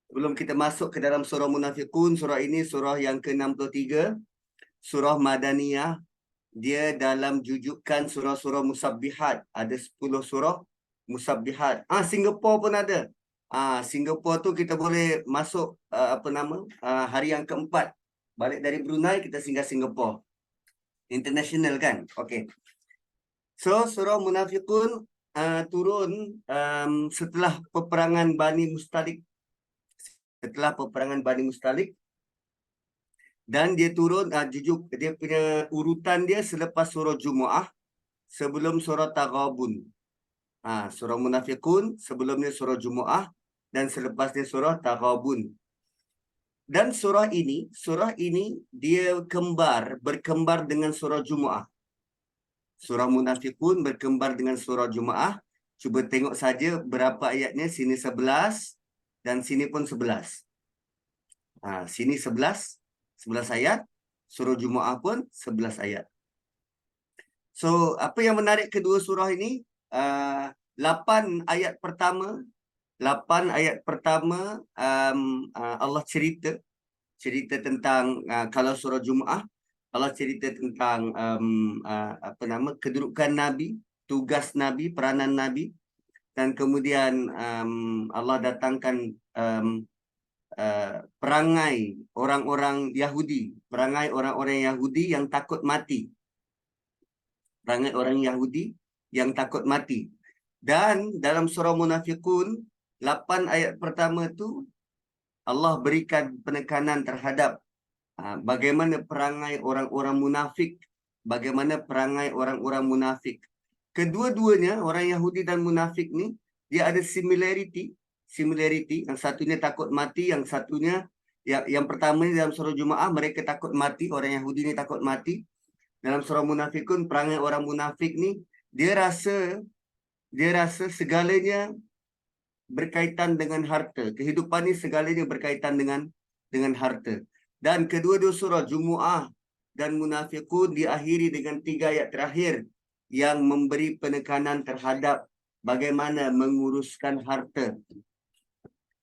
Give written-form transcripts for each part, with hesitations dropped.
Sebelum kita masuk ke dalam surah Munafiqun, surah ini surah yang ke-63, surah Madaniyah. Dia dalam jujukan surah-surah musabbihat. Ada 10 surah musabbihat. Singapura pun ada. Singapura tu kita boleh masuk hari yang keempat. Balik dari Brunei kita singgah Singapura. International kan? Okey. So surah Munafiqun turun setelah peperangan Bani Mustalik. Setelah peperangan Bani Mustalik, dan dia turun dia punya urutan dia selepas surah Jumu'ah, sebelum surah Taghabun. Surah Munafiqun, sebelumnya surah Jumu'ah, dan selepasnya surah Taghabun. Dan surah ini dia berkembar dengan surah Jumu'ah. Surah Munafiqun berkembar dengan surah Jumu'ah. Cuba tengok saja berapa ayatnya. Sini 11 dan sini pun 11. Sini 11 ayat. Surah Jumu'ah pun 11 ayat. So, apa yang menarik kedua surah ini? 8 ayat pertama. Allah cerita tentang kalau surah Jumu'ah, Allah cerita tentang kedudukan Nabi, tugas Nabi, peranan Nabi. Dan kemudian Allah datangkan perangai orang-orang Yahudi. Perangai orang-orang Yahudi yang takut mati. Perangai orang Yahudi yang takut mati. Dan dalam surah Munafiqun, 8 ayat pertama tu Allah berikan penekanan terhadap bagaimana perangai orang-orang munafik. Bagaimana perangai orang-orang munafik. Kedua-duanya, orang Yahudi dan munafik ni, dia ada similarity. Yang satunya takut mati, yang satunya, yang pertama ni dalam surah Jumu'ah, mereka takut mati. Orang Yahudi ni takut mati. Dalam surah Munafiqun, perangai orang munafik ni, dia rasa segalanya berkaitan dengan harta. Kehidupan ni segalanya berkaitan dengan harta. Dan kedua-dua surah Jumu'ah dan Munafiqun diakhiri dengan 3 ayat terakhir yang memberi penekanan terhadap bagaimana menguruskan harta.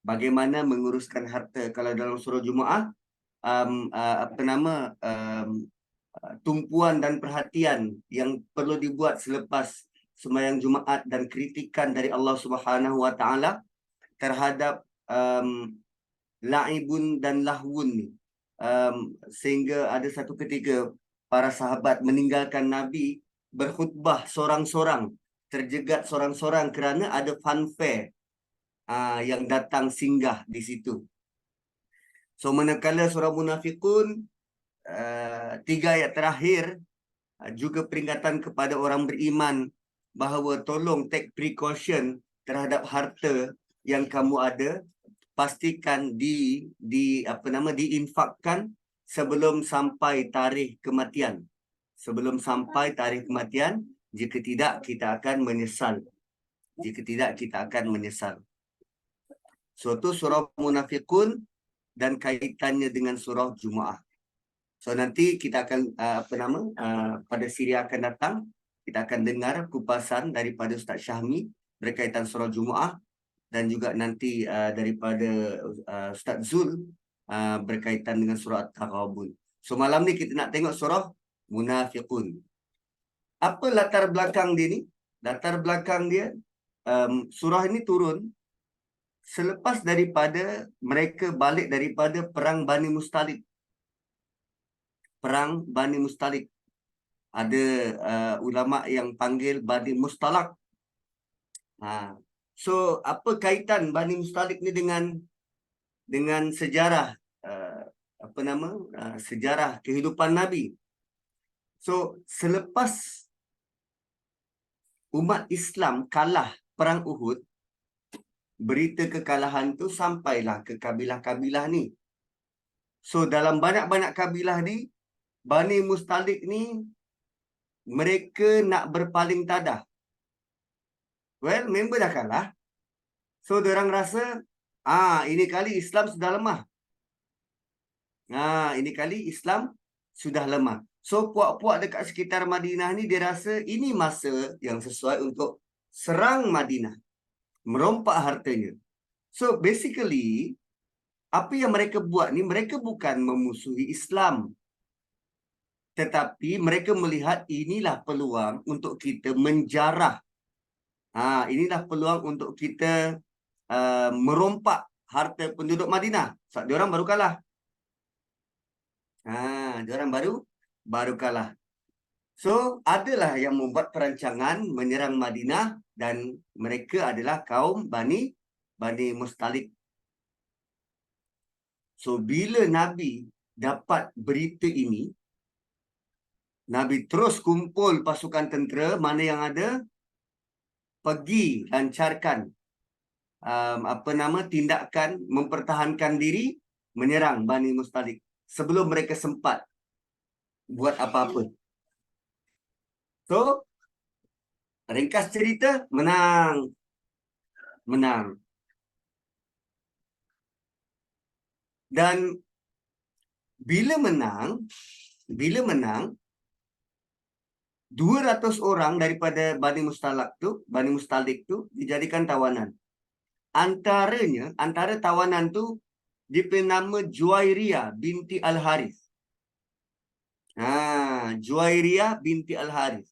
Bagaimana menguruskan harta. Kalau dalam surah Jumu'ah, tumpuan dan perhatian yang perlu dibuat selepas sembahyang Jumaat dan kritikan dari Allah Subhanahu Wa Taala terhadap la'ibun dan lahwun ni. Sehingga ada satu ketika para sahabat meninggalkan Nabi berkhutbah sorang-sorang, terjegat sorang-sorang kerana ada fanfare yang datang singgah di situ. So manakala surah Munafiqun 3 ayat terakhir juga peringatan kepada orang beriman bahawa tolong take precaution terhadap harta yang kamu ada. Pastikan diinfakkan sebelum sampai tarikh kematian. Sebelum sampai tarikh kematian. Jika tidak, kita akan menyesal. So, itu surah Munafiqun dan kaitannya dengan surah Jumu'ah. So, nanti kita akan, pada siri akan datang, kita akan dengar kupasan daripada Ustaz Syahmi berkaitan surah Jumu'ah. Dan juga nanti daripada Ustaz Zul berkaitan dengan surah At-Taghabun. So malam ni kita nak tengok surah Munafiqun. Apa latar belakang dia ni? Latar belakang dia, surah ini turun selepas daripada mereka balik daripada perang Bani Mustalik. Perang Bani Mustalik. Ada ulama yang panggil Bani Mustalak. So, apa kaitan Bani Mustalik ni dengan sejarah sejarah kehidupan Nabi? So, selepas umat Islam kalah perang Uhud, berita kekalahan tu sampailah ke kabilah-kabilah ni. So, dalam banyak-banyak kabilah ni, Bani Mustalik ni mereka nak berpaling tadah. Well, member dah kalah. So, diorang rasa, ini kali Islam sudah lemah. Ini kali Islam sudah lemah. So, puak-puak dekat sekitar Madinah ni, dia rasa ini masa yang sesuai untuk serang Madinah. Merompak hartanya. So basically, apa yang mereka buat ni, mereka bukan memusuhi Islam. Tetapi mereka melihat inilah peluang untuk kita menjarah. Inilah peluang untuk kita merompak harta penduduk Madinah. Sebab diorang baru kalah. Diorang baru kalah. So, adalah yang membuat perancangan menyerang Madinah dan mereka adalah kaum Bani Mustalik. So, bila Nabi dapat berita ini, Nabi terus kumpul pasukan tentera mana yang ada, pergi lancarkan tindakan mempertahankan diri menyerang Bani Mustalik sebelum mereka sempat buat apa-apa. So, ringkas cerita, menang. Dan bila menang 200 orang daripada Bani Mustalik tu dijadikan tawanan. Antara tawanan tu diberi nama Juwairiyah binti Al-Harith. Juwairiyah binti Al-Harith.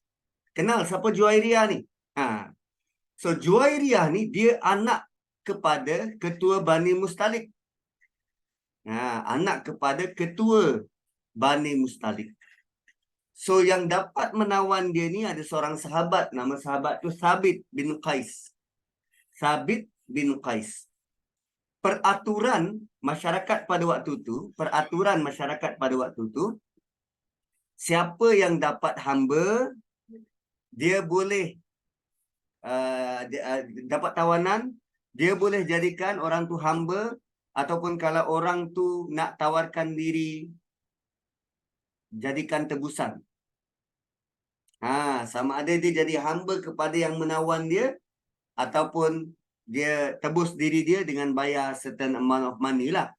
Kenal siapa Juwairiyah ni? So Juwairiyah ni dia anak kepada ketua Bani Mustalik. Anak kepada ketua Bani Mustalik. So yang dapat menawan dia ni ada seorang sahabat, nama sahabat tu Sabit bin Qais. Sabit bin Qais. Peraturan masyarakat pada waktu tu, siapa yang dapat hamba, dia boleh dapat tawanan, dia boleh jadikan orang tu hamba, ataupun kalau orang tu nak tawarkan diri, jadikan tebusan. Sama ada dia jadi hamba kepada yang menawan dia, ataupun dia tebus diri dia dengan bayar certain amount of money lah.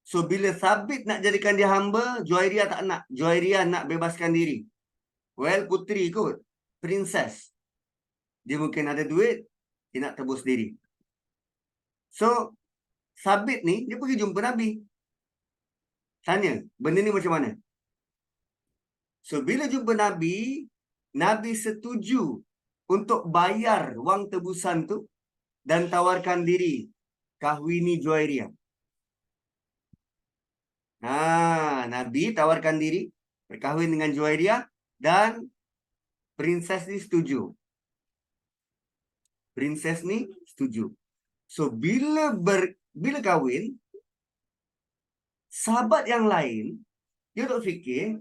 So bila Sabit nak jadikan dia hamba, Juwairiyah tak nak. Juwairiyah nak bebaskan diri. Well, puteri kot, princess. Dia mungkin ada duit, dia nak tebus diri. So Sabit ni, dia pergi jumpa Nabi. Tanya, benda ni macam mana? So bila jumpa Nabi, Nabi setuju untuk bayar wang tebusan tu dan tawarkan diri kahwini Juwairiyah. Nabi tawarkan diri berkahwin dengan Juwairiyah dan princess ni setuju. So bila kahwin, sahabat yang lain dia duk fikir,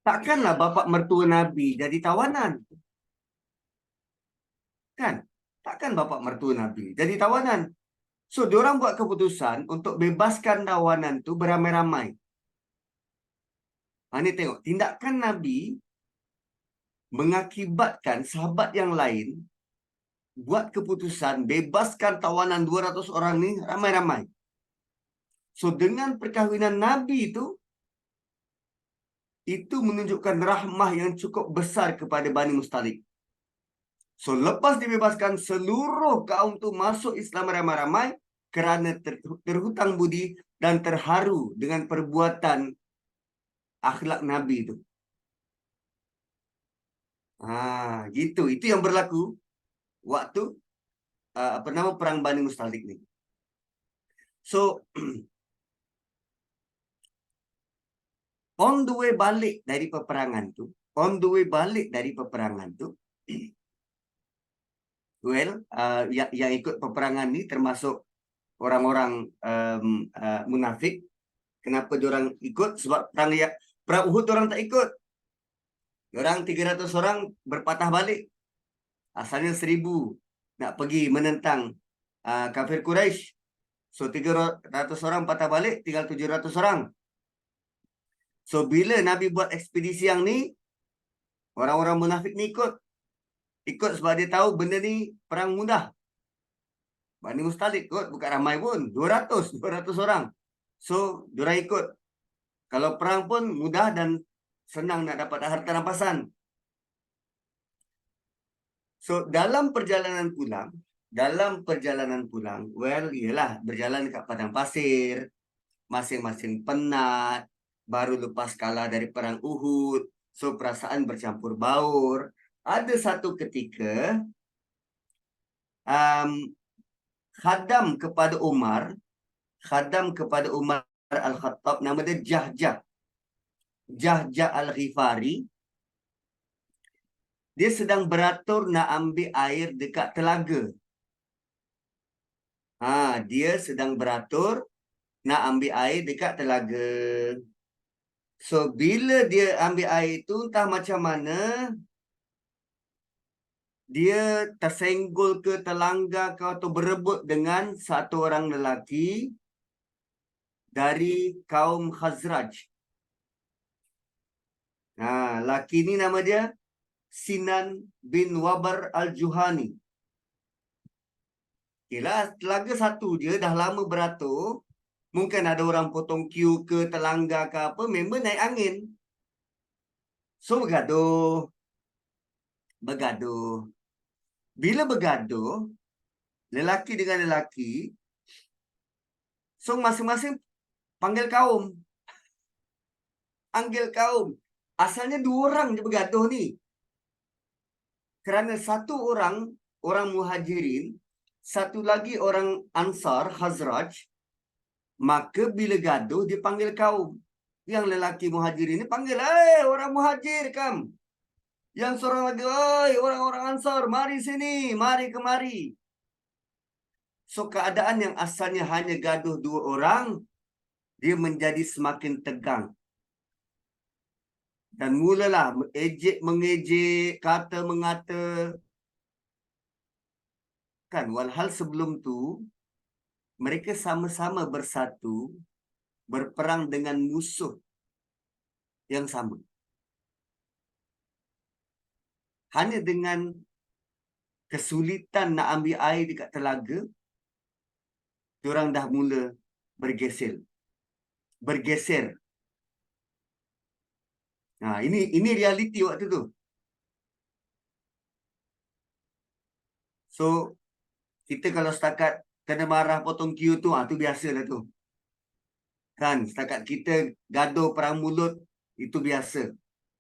takkanlah bapa mertua Nabi jadi tawanan. Kan? Takkan bapa mertua Nabi jadi tawanan. So, diorang buat keputusan untuk bebaskan tawanan tu beramai-ramai. Ini tengok, tindakan Nabi mengakibatkan sahabat yang lain buat keputusan bebaskan tawanan 200 orang ni ramai-ramai. So, dengan perkahwinan Nabi itu menunjukkan rahmah yang cukup besar kepada Bani Mustalik. So, lepas dibebaskan, seluruh kaum tu masuk Islam ramai-ramai kerana terhutang budi dan terharu dengan perbuatan akhlak Nabi itu. Gitu. Itu yang berlaku waktu perang Bani Mustalik ni. So, on the way balik dari peperangan tu, well, yang ikut peperangan ni termasuk orang-orang munafik. Kenapa diorang ikut? Sebab perang Uhud diorang tak ikut. Diorang 300 orang berpatah balik. Asalnya 1,000 nak pergi menentang kafir Quraisy. So 300 orang patah balik, tinggal 700 orang. So bila Nabi buat ekspedisi yang ni, orang-orang munafik ni ikut sebab dia tahu benda ni perang mudah. Bani Mustalik kot, bukan ramai pun. 200 orang. So, diorang ikut. Kalau perang pun mudah dan senang nak dapat harta rampasan. So, dalam perjalanan pulang, well, iyalah berjalan kat padang pasir, masing-masing penat, baru lepas kalah dari perang Uhud, so perasaan bercampur baur. Ada satu ketika, um, khadam kepada Umar Al-Khattab, nama dia Jahjah Al-Ghifari. Dia sedang beratur nak ambil air dekat telaga. Dia sedang beratur nak ambil air dekat telaga. So, bila dia ambil air itu, entah macam mana, dia tersenggol ke terlanggar ke atau berebut dengan satu orang lelaki dari kaum Khazraj. Lelaki ni nama dia Sinan bin Wabar Al-Juhani. Yelah, telaga satu je, dah lama beratur. Mungkin ada orang potong queue ke terlanggar ke apa, member naik angin. So, bergaduh. Bila bergaduh, lelaki dengan lelaki, so masing-masing panggil kaum. Asalnya 2 orang je bergaduh ni. Kerana satu orang Muhajirin, satu lagi orang Ansar, Khazraj, maka bila gaduh dia panggil kaum. Yang lelaki Muhajirin ni panggil, orang Muhajir kam. Yang seorang lagi, orang-orang Ansar, mari sini, mari kemari. So, keadaan yang asalnya hanya gaduh 2 orang, dia menjadi semakin tegang. Dan mulalah mengejek, kata mengata. Kan, walhal sebelum tu, mereka sama-sama bersatu, berperang dengan musuh yang sama. Hanya dengan kesulitan nak ambil air dekat telaga, diorang dah mula bergeser. Ini realiti waktu tu. So, kita kalau setakat kena marah potong queue tu, tu biasalah tu. Kan, setakat kita gaduh perang mulut, itu biasa.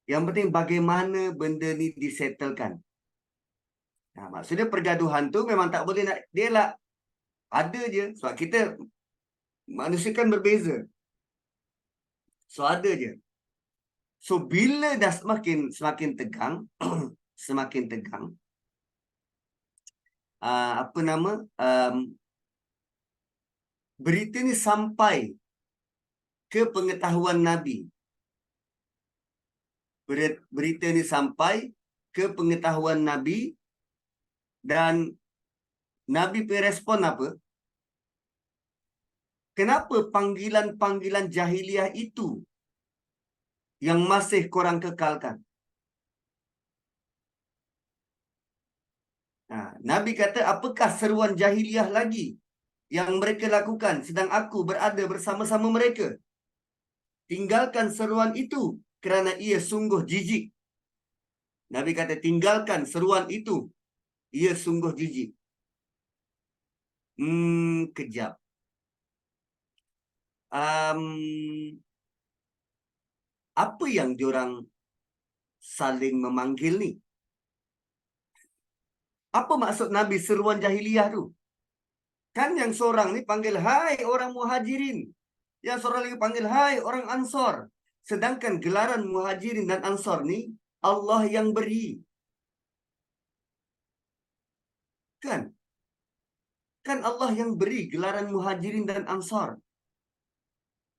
Yang penting bagaimana benda ni disettlekan. Maksudnya pergaduhan tu memang tak boleh nak delak. Ada je. Sebab kita manusia kan berbeza. So, ada je. So, bila dah semakin tegang, semakin tegang, berita ni sampai ke pengetahuan Nabi. Berita ni sampai ke pengetahuan Nabi dan Nabi punya respon apa? Kenapa panggilan-panggilan jahiliah itu yang masih korang kekalkan? Nabi kata, apakah seruan jahiliah lagi yang mereka lakukan sedang aku berada bersama-sama mereka? Tinggalkan seruan itu kerana ia sungguh jijik. Nabi kata, tinggalkan seruan itu. Ia sungguh jijik. Kejap. Apa yang diorang saling memanggil ni? Apa maksud Nabi seruan jahiliah tu? Kan yang seorang ni panggil, hai orang Muhajirin. Yang seorang lagi panggil, hai orang Ansor. Sedangkan gelaran Muhajirin dan Ansor ni, Allah yang beri. Kan? Kan Allah yang beri gelaran Muhajirin dan Ansor.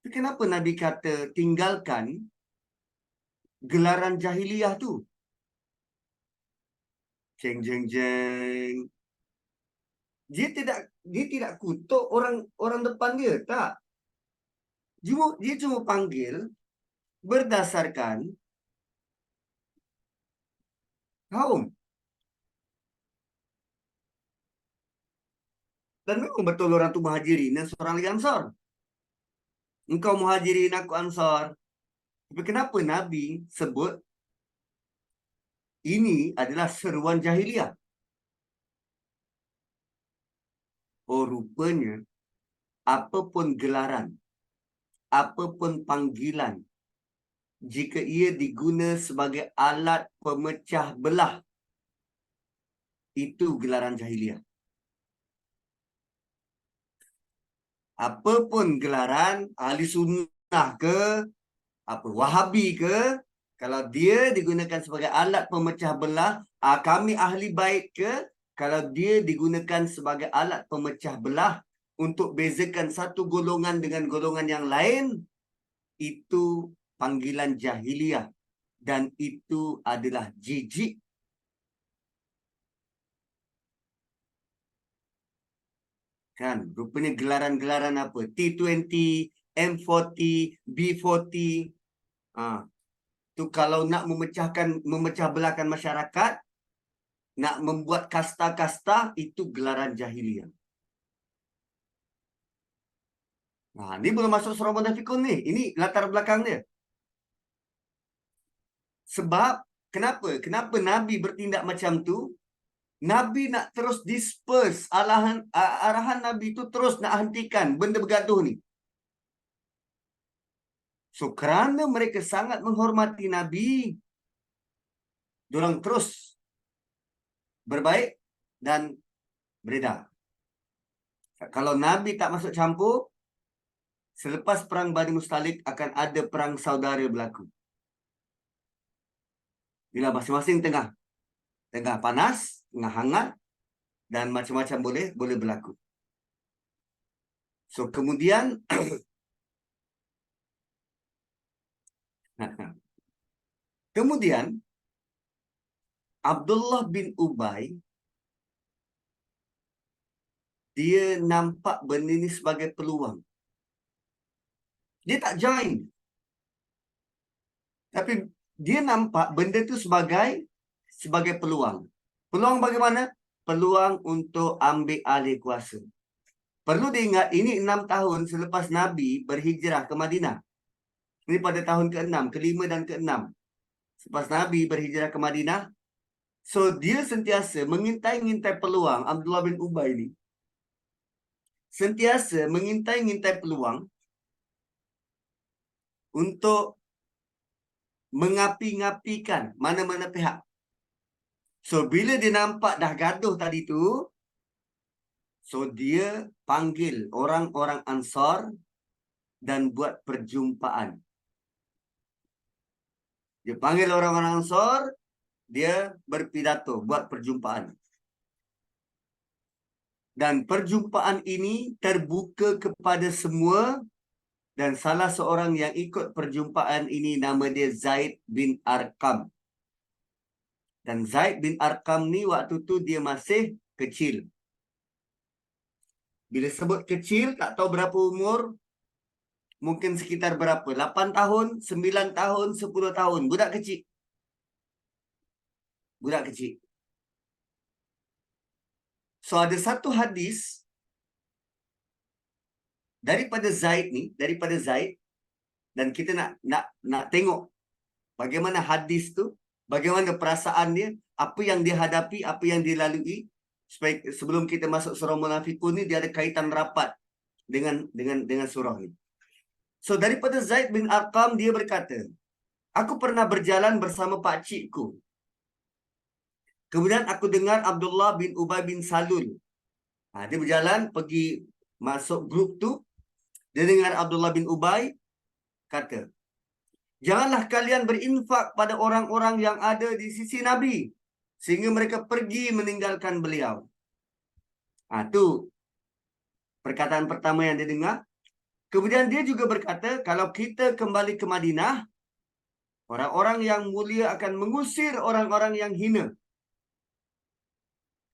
Kenapa Nabi kata tinggalkan gelaran jahiliah tu? Jeng jeng jeng. Dia tidak kutuk orang depan dia, tak. Dia cuma panggil berdasarkan kaum. Dan memang betul orang tu muhajirin dan seorang lagi ansar. Engkau muhajirin, aku ansar. Tapi kenapa Nabi sebut ini adalah seruan jahiliah? Oh, rupanya apapun gelaran, apapun panggilan, jika ia diguna sebagai alat pemecah belah, itu gelaran jahiliah. Apapun gelaran, ahli sunnah ke, apa Wahabi ke, kalau dia digunakan sebagai alat pemecah belah, kami ahli bait ke, kalau dia digunakan sebagai alat pemecah belah untuk bezakan satu golongan dengan golongan yang lain, itu panggilan jahiliah dan itu adalah jijik. Kan, rupanya gelaran-gelaran apa? T20, M40, B40. Tu kalau nak memecah belahkan masyarakat, nak membuat kasta-kasta, itu gelaran jahiliah. Nah, ni belum masuk surah Munafikun ni. Ini latar belakang dia. Sebab, kenapa? Kenapa Nabi bertindak macam tu? Nabi nak terus disperse. Arahan Nabi tu terus nak hentikan benda bergaduh ni. So, kerana mereka sangat menghormati Nabi, diorang terus berbaik dan beredar. Kalau Nabi tak masuk campur, selepas perang Bani Mustalik akan ada perang saudara berlaku. Bila masing-masing tengah panas, tengah hangat dan macam-macam boleh berlaku. So kemudian kemudian Abdullah bin Ubay dia nampak benda ni sebagai peluang. Dia tak join. Tapi dia nampak benda tu sebagai peluang. Peluang bagaimana? Peluang untuk ambil alih kuasa. Perlu diingat, ini 6 tahun selepas Nabi berhijrah ke Madinah. Ini pada tahun ke-6, ke-5 dan ke-6. Selepas Nabi berhijrah ke Madinah. So, dia sentiasa mengintai-ngintai peluang. Abdullah bin Ubay ni sentiasa mengintai-ngintai peluang untuk mengapi-ngapikan mana-mana pihak. So, bila dia nampak dah gaduh tadi tu, so dia panggil orang-orang Ansar dan buat perjumpaan. Dia panggil orang-orang Ansar, dia berpidato, buat perjumpaan. Dan perjumpaan ini terbuka kepada semua dan salah seorang yang ikut perjumpaan ini nama dia Zaid bin Arqam. Dan Zaid bin Arqam ni waktu tu dia masih kecil. Bila sebut kecil, tak tahu berapa umur, mungkin sekitar berapa? 8 tahun, 9 tahun, 10 tahun. Budak kecil. Budak kecil. So ada satu hadis daripada Zaid dan kita nak tengok bagaimana hadis tu, bagaimana perasaan dia, apa yang dia hadapi, apa yang dia lalui. Supaya sebelum kita masuk surah Munafikun ni, dia ada kaitan rapat dengan surah ni. So daripada Zaid bin Arqam, dia berkata, aku pernah berjalan bersama pakcikku. Kemudian aku dengar Abdullah bin Ubay bin Salul. Dia berjalan pergi masuk grup tu. Dia dengar Abdullah bin Ubay kata, janganlah kalian berinfak pada orang-orang yang ada di sisi Nabi sehingga mereka pergi meninggalkan beliau. Tu perkataan pertama yang dia dengar. Kemudian dia juga berkata, kalau kita kembali ke Madinah, orang-orang yang mulia akan mengusir orang-orang yang hina.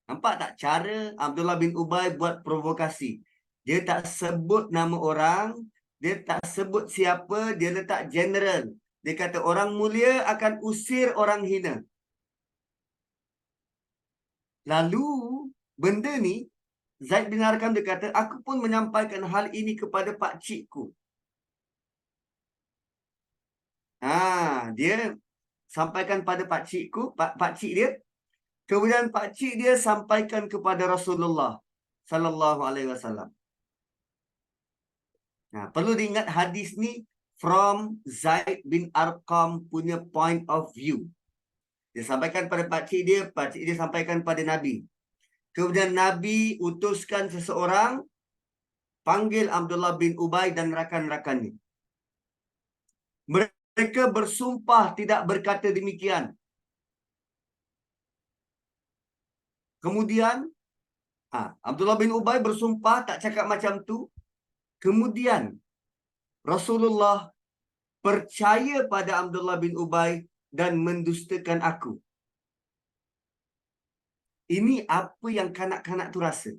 Nampak tak cara Abdullah bin Ubay buat provokasi? Dia tak sebut nama orang, dia tak sebut siapa, dia letak general. Dia kata orang mulia akan usir orang hina. Lalu benda ni Zaid bin Arqam dia kata, aku pun menyampaikan hal ini kepada pak cikku. Dia sampaikan pada pak cikku, pak cik dia. Kemudian pak cik dia sampaikan kepada Rasulullah sallallahu alaihi wasallam. Perlu diingat hadis ni from Zaid bin Arqam punya point of view. Dia sampaikan pada pak cik dia sampaikan pada Nabi. Kemudian Nabi utuskan seseorang panggil Abdullah bin Ubay dan rakan-rakannya. Mereka bersumpah tidak berkata demikian. Kemudian Abdullah bin Ubay bersumpah tak cakap macam tu. Kemudian Rasulullah percaya pada Abdullah bin Ubay dan mendustakan aku. Ini apa yang kanak-kanak tu rasa.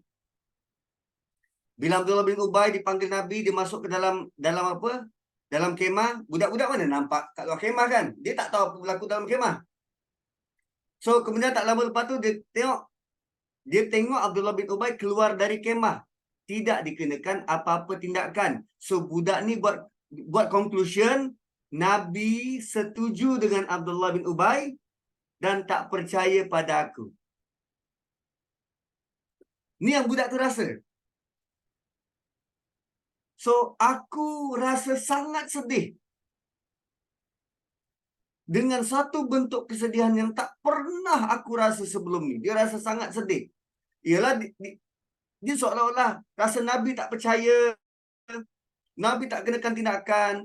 Bila Abdullah bin Ubay dipanggil Nabi, dia masuk ke dalam apa? Dalam kemah. Budak-budak mana nampak kat luar kemah kan? Dia tak tahu apa berlaku dalam kemah. So kemudian tak lama lepas tu dia tengok Abdullah bin Ubay keluar dari kemah. Tidak dikenakan apa-apa tindakan. So budak ni buat conclusion, Nabi setuju dengan Abdullah bin Ubay dan tak percaya pada aku. Ni yang budak tu rasa. So aku rasa sangat sedih. Dengan satu bentuk kesedihan yang tak pernah aku rasa sebelum ni. Dia rasa sangat sedih. Ialah dia seolah-olah rasa Nabi tak percaya. Nabi tak kenakan tindakan.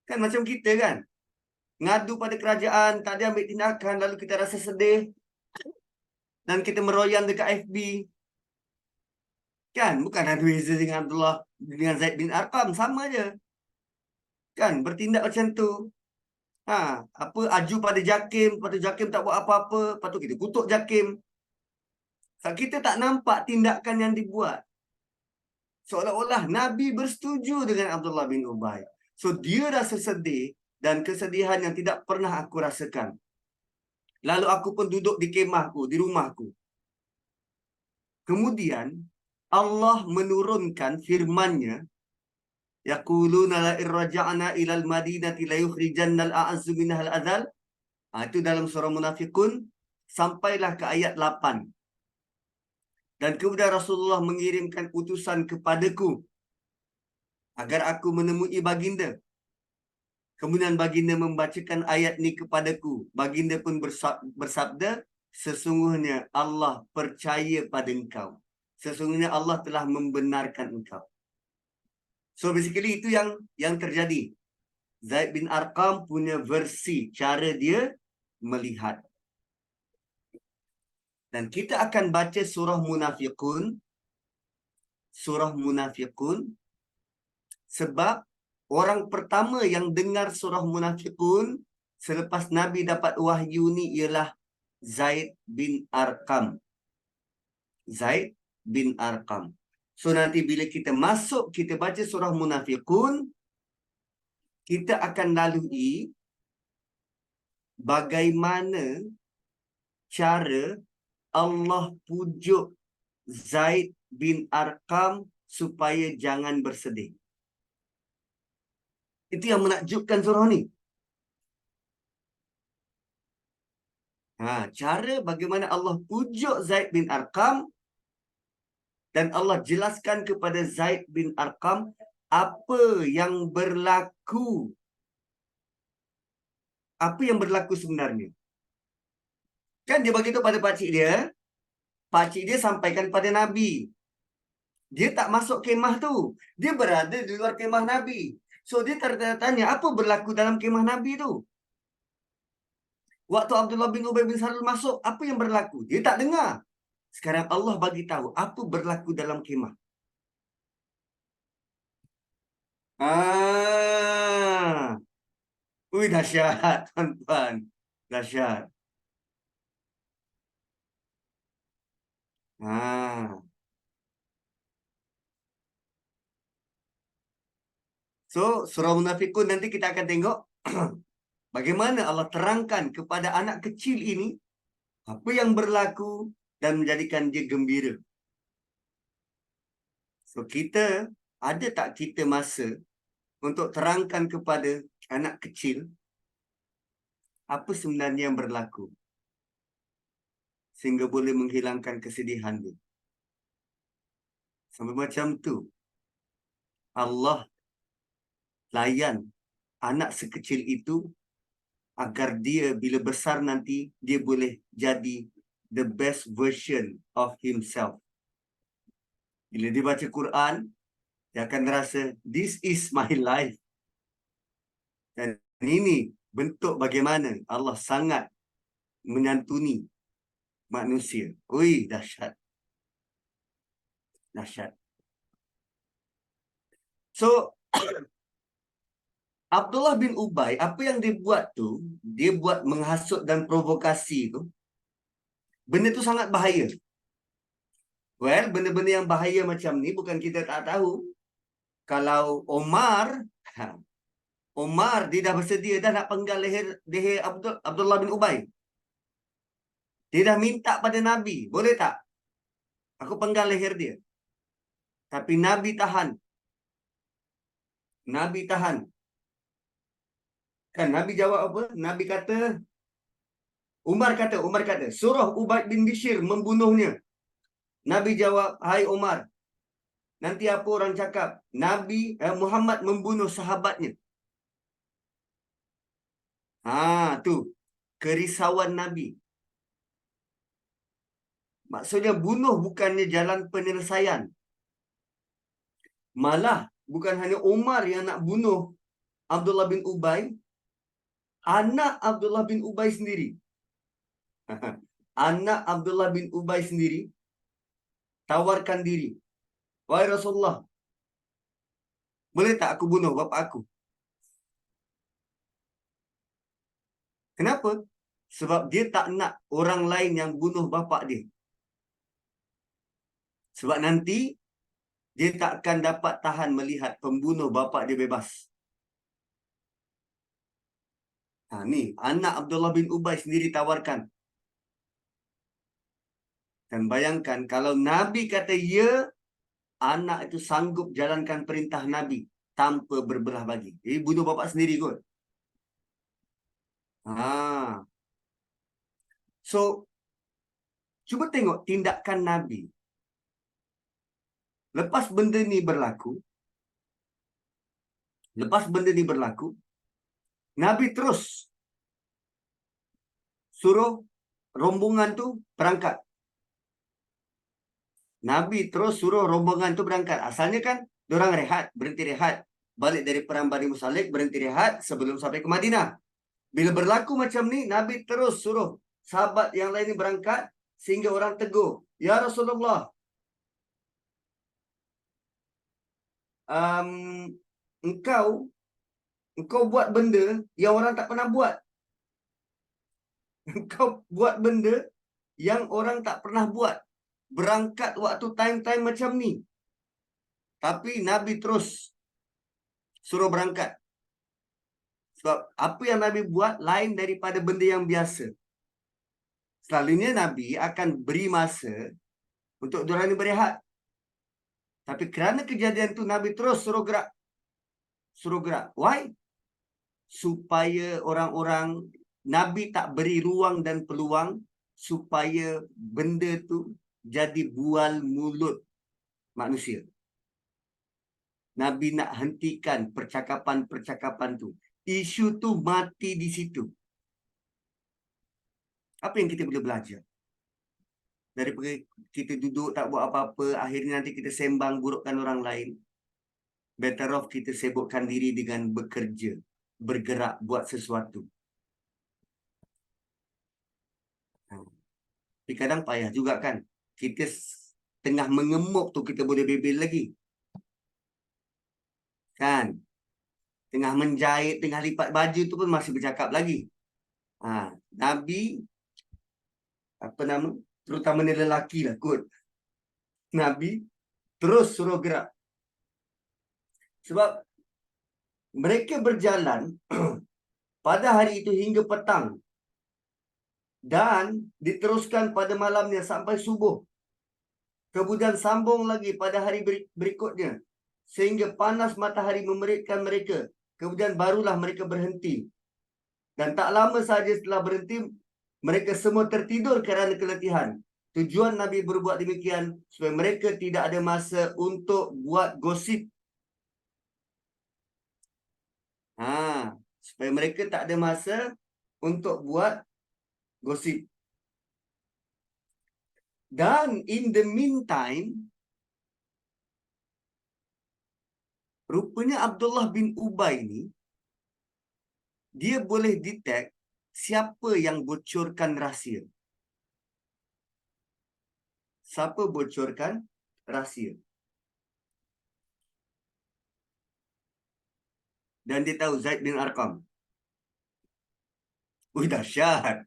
Kan macam kita kan. Ngadu pada kerajaan, tak ada ambil tindakan, lalu kita rasa sedih. Dan kita meroyan dekat FB. Kan, bukan ada beza dengan Zaid bin Arqam, sama je. Kan, bertindak macam tu. Aju pada JAKIM, lepas tu JAKIM tak buat apa-apa, lepas tu kita kutuk JAKIM. Kita tak nampak tindakan yang dibuat. Seolah-olah Nabi bersetuju dengan Abdullah bin Ubay. So, dia rasa sedih dan kesedihan yang tidak pernah aku rasakan. Lalu aku pun duduk di kemahku, di rumahku. Kemudian, Allah menurunkan firman-Nya, yaquluna la irja'na ilal madinati la yukhrijanna al-a'azzu minha al-adzal. Itu dalam surah Munafiqun sampailah ke ayat 8. Dan kemudian Rasulullah mengirimkan utusan kepadaku agar aku menemui baginda. Kemudian baginda membacakan ayat ni kepadaku. Baginda pun bersabda, sesungguhnya Allah percaya pada engkau. Sesungguhnya Allah telah membenarkan engkau. So basically itu yang terjadi. Zaid bin Arqam punya versi cara dia melihat. Dan kita akan baca surah Munafiqun. Surah Munafiqun. Sebab orang pertama yang dengar surah Munafiqun selepas Nabi dapat wahyu ni ialah Zaid bin Arqam. Zaid bin Arqam. So nanti bila kita masuk, kita baca surah Munafiqun, kita akan lalui bagaimana cara Allah pujuk Zaid bin Arqam supaya jangan bersedih. Itu yang menakjubkan surah ni. Cara bagaimana Allah pujuk Zaid bin Arqam dan Allah jelaskan kepada Zaid bin Arqam apa yang berlaku. Apa yang berlaku sebenarnya. Kan dia bagi tahu pada pakcik dia. Pakcik dia sampaikan pada Nabi. Dia tak masuk kemah tu. Dia berada di luar kemah Nabi. So dia tanya apa berlaku dalam kemah Nabi tu. Waktu Abdullah bin Ubay bin Salul masuk, apa yang berlaku? Dia tak dengar. Sekarang Allah bagi tahu apa berlaku dalam kemah. Dahsyat, tuan-tuan. Dahsyat. So, surah Munafiqun nanti kita akan tengok bagaimana Allah terangkan kepada anak kecil ini apa yang berlaku dan menjadikan dia gembira. So kita, ada tak kita masa untuk terangkan kepada anak kecil apa sebenarnya yang berlaku sehingga boleh menghilangkan kesedihan dia. Sampai macam tu Allah layan anak sekecil itu agar dia bila besar nanti dia boleh jadi the best version of himself. Bila dia baca Quran, dia akan rasa this is my life. Dan ini bentuk bagaimana Allah sangat menyantuni manusia. Ui, dahsyat. Dahsyat. So, Abdullah bin Ubay, apa yang dia buat tu, dia buat menghasut dan provokasi tu, benda tu sangat bahaya. Well, benda-benda yang bahaya macam ni bukan kita tak tahu. Kalau Omar, Omar dia dah bersedia dah nak penggal leher Abdullah bin Ubay. Dia dah minta pada Nabi, boleh tak? Aku penggal leher dia. Tapi Nabi tahan. Nabi tahan. Kan Nabi jawab apa? Nabi kata, Umar kata, suruh Ubaid bin Bishr membunuhnya. Nabi jawab, hai Umar, nanti apa orang cakap? Muhammad membunuh sahabatnya. Tu kerisauan Nabi. Maksudnya bunuh bukannya jalan penyelesaian. Malah bukan hanya Umar yang nak bunuh Abdullah bin Ubay, anak Abdullah bin Ubay sendiri. Anak Abdullah bin Ubay sendiri tawarkan diri. Wahai Rasulullah, boleh tak aku bunuh bapa aku? Kenapa? Sebab dia tak nak orang lain yang bunuh bapa dia. Sebab nanti dia tak akan dapat tahan melihat pembunuh bapa dia bebas. Ni anak Abdullah bin Ubay sendiri tawarkan. Dan bayangkan kalau Nabi kata ya, anak itu sanggup jalankan perintah Nabi tanpa berbelah bagi. Jadi bunuh bapa sendiri kot. So, cuba tengok tindakan Nabi. Lepas benda ni berlaku, Nabi terus suruh rombongan tu berangkat. Asalnya kan diorang berhenti rehat. Balik dari perang Bani Mustalik, berhenti rehat sebelum sampai ke Madinah. Bila berlaku macam ni, Nabi terus suruh sahabat yang lain ni berangkat sehingga orang tegur, ya Rasulullah, engkau buat benda yang orang tak pernah buat. Engkau buat benda yang orang tak pernah buat. Berangkat waktu time-time macam ni. Tapi Nabi terus suruh berangkat. Sebab apa yang Nabi buat lain daripada benda yang biasa. Selalunya Nabi akan beri masa untuk diorang ni berehat. Tapi kerana kejadian tu Nabi terus suruh gerak. Why? Supaya orang-orang, Nabi tak beri ruang dan peluang supaya benda tu jadi bual mulut manusia. Nabi nak hentikan percakapan-percakapan tu. Isu tu mati di situ. Apa yang kita boleh belajar? Daripada kita duduk tak buat apa-apa, akhirnya nanti kita sembang burukkan orang lain. Better off kita sibukkan diri dengan bekerja, bergerak, buat sesuatu. Tapi kadang payah juga kan. Kita tengah mengemuk tu kita boleh bebel lagi. Kan? Tengah menjahit, tengah lipat baju tu pun masih bercakap lagi. Nabi, terutamanya lelaki lah kot. Nabi terus suruh gerak. Sebab mereka berjalan pada hari itu hingga petang. Dan diteruskan pada malamnya sampai subuh. Kemudian sambung lagi pada hari berikutnya. Sehingga panas matahari memeritkan mereka. Kemudian barulah mereka berhenti. Dan tak lama saja setelah berhenti, mereka semua tertidur kerana keletihan. Tujuan Nabi berbuat demikian supaya mereka tidak ada masa untuk buat gosip. Supaya mereka tak ada masa untuk buat gosip. Dan in the meantime, rupanya Abdullah bin Ubay ni, dia boleh detect siapa yang bocorkan rahsia. Siapa bocorkan rahsia. Dan dia tahu Zaid bin Arqam. Ui, dahsyat.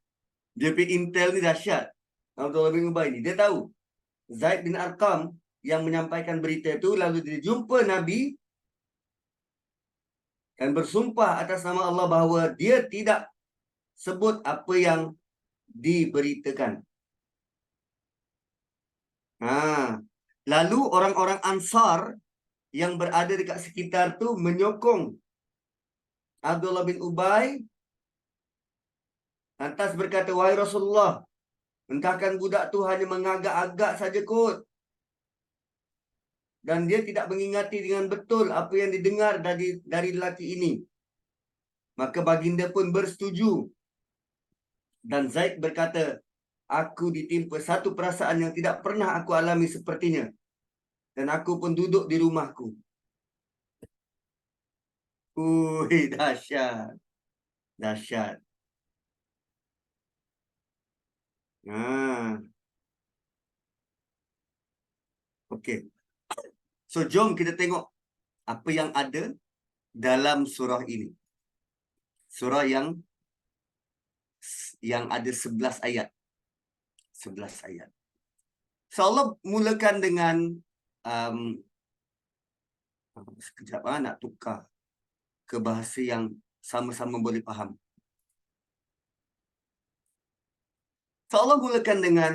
Dia pergi intel ni dahsyat. Abdullah bin Ubay ni. Dia tahu Zaid bin Arqam yang menyampaikan berita itu. Lalu dia jumpa Nabi. Dan bersumpah atas nama Allah bahawa dia tidak sebut apa yang diberitakan. Lalu orang-orang Ansar yang berada dekat sekitar tu menyokong Abdullah bin Ubay, lantas berkata, wahai Rasulullah, entahkan budak tu hanya mengagak-agak saja kot. Dan dia tidak mengingati dengan betul apa yang didengar dari lelaki ini. Maka baginda pun bersetuju. Dan Zaid berkata, aku ditimpa satu perasaan yang tidak pernah aku alami sepertinya. Dan aku pun duduk di rumahku. Dahsyat. Dahsyat. Okey. So, jom kita tengok apa yang ada dalam surah ini. Surah yang ada 11 ayat. 11 ayat. So, Allah mulakan dengan sekejap nak tukar ke bahasa yang sama-sama boleh faham. So, Allah mulakan dengan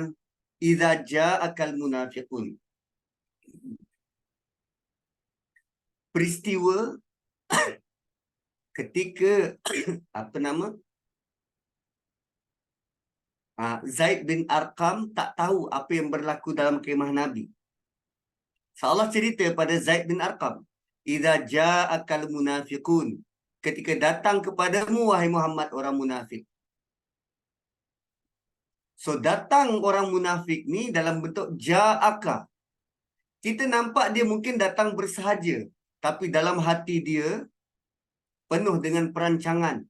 idza ja'akal munafiqun. Peristiwa ketika Zaid bin Arqam tak tahu apa yang berlaku dalam kemah Nabi. So, Allah cerita pada Zaid bin Arqam, idza ja'akal munafiqun, ketika datang kepadamu wahai Muhammad orang munafik. So, datang orang munafik ni dalam bentuk ja'aka. Kita nampak dia mungkin datang bersahaja, tapi dalam hati dia penuh dengan perancangan.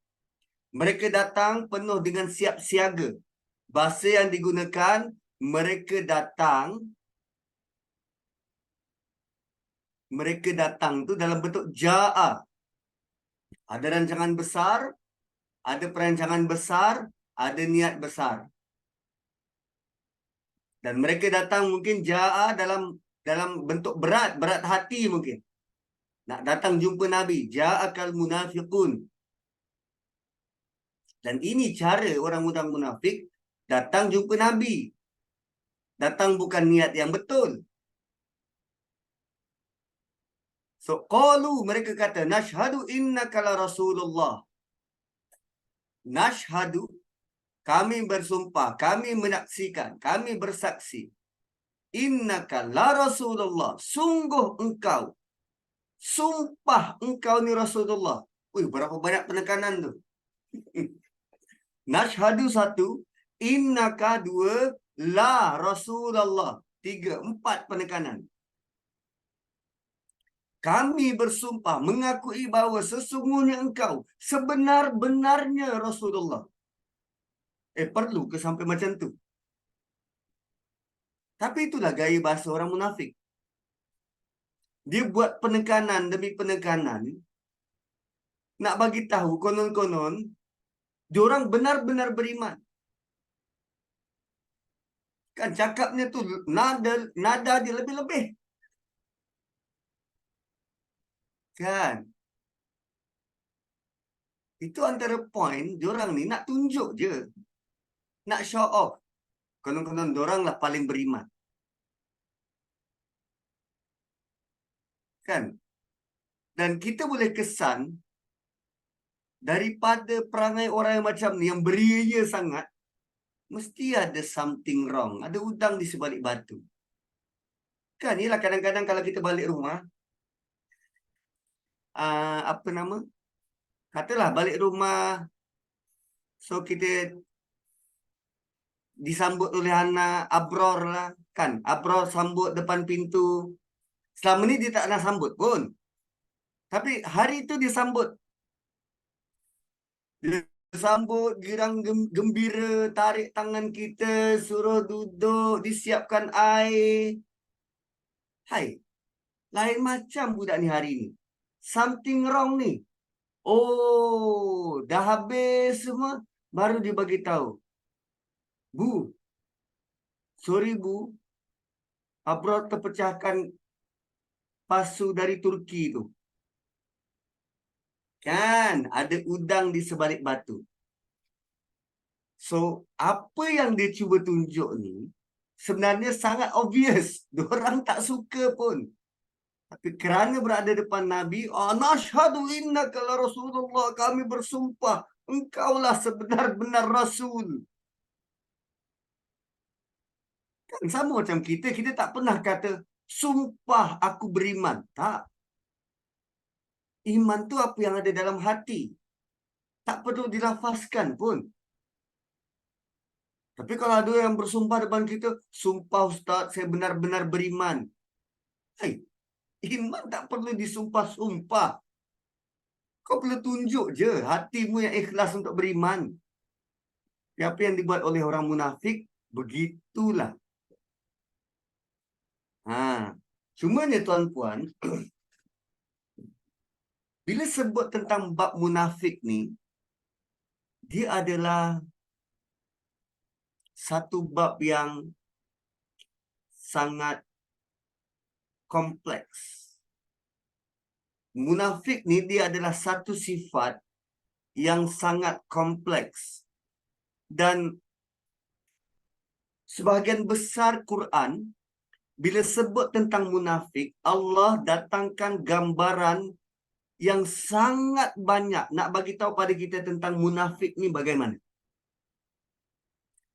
Mereka datang penuh dengan siap siaga. Bahasa yang digunakan, mereka datang tu dalam bentuk ja'a. Ada rancangan besar, ada perancangan besar, ada niat besar. Dan mereka datang mungkin ja'a dalam bentuk berat hati mungkin. Nak datang jumpa Nabi, ja'akal munafiqun. Dan ini cara orang-orang munafik datang jumpa Nabi. Datang bukan niat yang betul. So, qalu, mereka kata, nashhadu innaka la Rasulullah. Nashhadu, kami bersumpah, kami menyaksikan, kami bersaksi. Innaka la Rasulullah. Sungguh engkau. Sumpah engkau ni Rasulullah. Berapa banyak penekanan tu. Nashhadu satu, innaka dua, la Rasulullah. Tiga, empat penekanan. Kami bersumpah mengakui bahawa sesungguhnya engkau sebenar-benarnya Rasulullah. Perlu ke sampai macam tu? Tapi itulah gaya bahasa orang munafik. Dia buat penekanan demi penekanan. Nak bagi tahu konon-konon diorang benar-benar beriman. Kan cakapnya tu nada dia lebih-lebih. Kan? Itu antara point diorang ni nak tunjuk je. Nak show off. Konon-konon diorang lah paling beriman. Kan? Dan kita boleh kesan daripada perangai orang yang macam ni, yang beria sangat, mesti ada something wrong. Ada udang di sebalik batu. Kan, inilah kadang-kadang kalau kita balik rumah, apa nama? Katalah balik rumah, so kita disambut oleh anak Abror lah. Kan, Abror sambut depan pintu. Selama ni dia tak nak sambut pun. Tapi hari itu dia sambut. Dia sambut, girang gembira, tarik tangan kita, suruh duduk, disiapkan air. Hai, lain macam budak ni hari ni. Something wrong ni. Oh, dah habis semua, baru dia bagi tahu. Bu, sorry bu, Abror terpecahkan pasu dari Turki tu. Kan, ada udang di sebalik batu. So, apa yang dia cuba tunjuk ni sebenarnya sangat obvious. Diorang tak suka pun. Tapi kerana berada depan Nabi, nashhadu innaka la Rasulullah, kami bersumpah engkaulah sebenar-benar Rasul. Kan sama macam kita tak pernah kata sumpah aku beriman. Tak. Iman tu apa yang ada dalam hati. Tak perlu dilafazkan pun. Tapi kalau ada yang bersumpah depan kita, sumpah Ustaz, saya benar-benar beriman. Hai, iman tak perlu disumpah-sumpah. Kau perlu tunjuk je hatimu yang ikhlas untuk beriman. Apa yang dibuat oleh orang munafik, begitulah. Cumanya tuan-puan, bila sebut tentang bab munafik ni, dia adalah satu bab yang sangat kompleks. Munafik ni dia adalah satu sifat yang sangat kompleks. Dan sebahagian besar Quran, bila sebut tentang munafik, Allah datangkan gambaran yang sangat banyak nak bagi tahu pada kita tentang munafik ni bagaimana.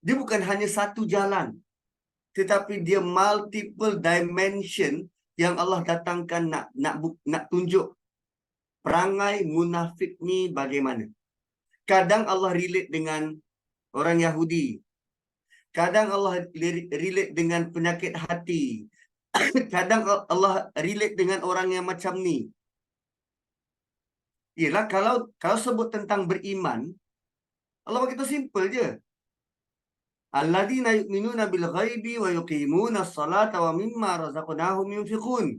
Dia bukan hanya satu jalan, tetapi dia multiple dimension yang Allah datangkan nak tunjuk perangai munafik ni bagaimana. Kadang Allah relate dengan orang Yahudi. Kadang Allah relate dengan penyakit hati. Kadang Allah relate dengan orang yang macam ni. Yelah, kalau sebut tentang beriman, Allah bagi tahu simple je. Alladzina yu'minuna bil ghaibi wa yuqimuna as-salata wa mimma razaqnahum yunfiqun.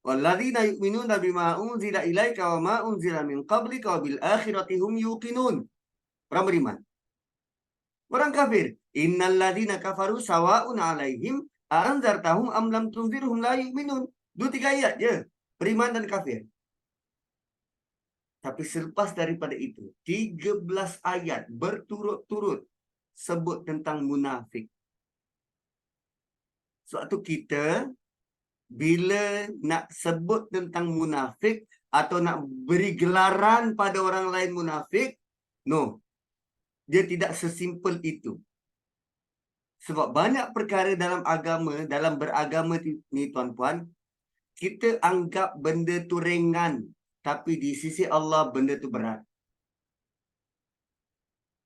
Walladzina yu'minuna bima unzila ilaika wa ma unzila min qablika wa bil akhirati hum yuqinun. Orang beriman. Orang kafir, innal ladzina kafaru sawa'un 'alaihim a'anzartahum am lam tunzirhum la yu'minun. 2-3 ayat je, beriman dan kafir. Tapi selepas daripada itu, 13 ayat berturut-turut sebut tentang munafik. Sebab tu kita, bila nak sebut tentang munafik atau nak beri gelaran pada orang lain munafik, no. Dia tidak sesimpel itu. Sebab banyak perkara dalam agama, dalam beragama ni tuan-puan, kita anggap benda tu ringan. Tapi di sisi Allah benda tu berat.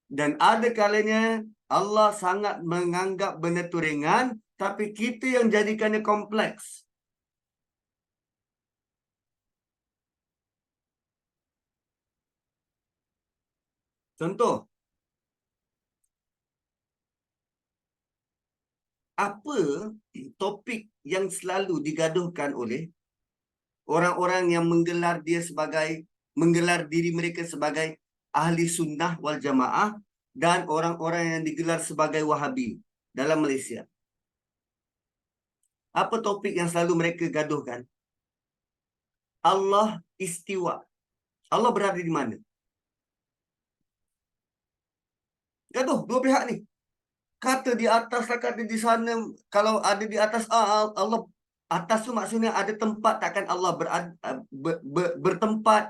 Dan ada kalanya Allah sangat menganggap benda tu ringan, tapi kita yang jadikannya kompleks. Contoh, apa topik yang selalu digaduhkan oleh orang-orang yang menggelar diri mereka sebagai ahli sunnah wal jamaah dan orang-orang yang digelar sebagai wahabi dalam Malaysia? Apa topik yang selalu mereka gaduhkan? Allah istiwa. Allah berada di mana? Gaduh dua pihak ni. Kata di atas lah, kata di sana. Kalau ada di atas Allah, Atas tu maksudnya ada tempat takkan Allah bertempat.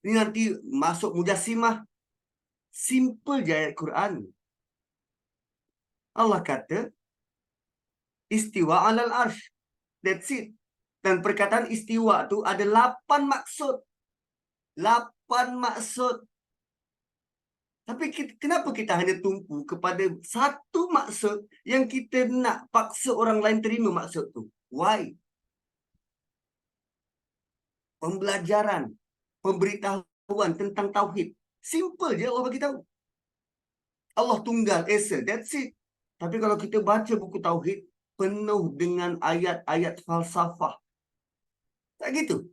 Ini nanti masuk mujassimah. Simple je ayat Quran. Allah kata istiwa alal arsh. That's it. Dan perkataan istiwa tu ada 8 maksud. 8 maksud. Tapi kenapa kita hanya tumpu kepada satu maksud yang kita nak paksa orang lain terima maksud tu? Why? Pembelajaran, pemberitahuan tentang tauhid. Simple je Allah bagi tahu. Allah tunggal, esa, that's it. Tapi kalau kita baca buku tauhid, penuh dengan ayat-ayat falsafah. Tak gitu.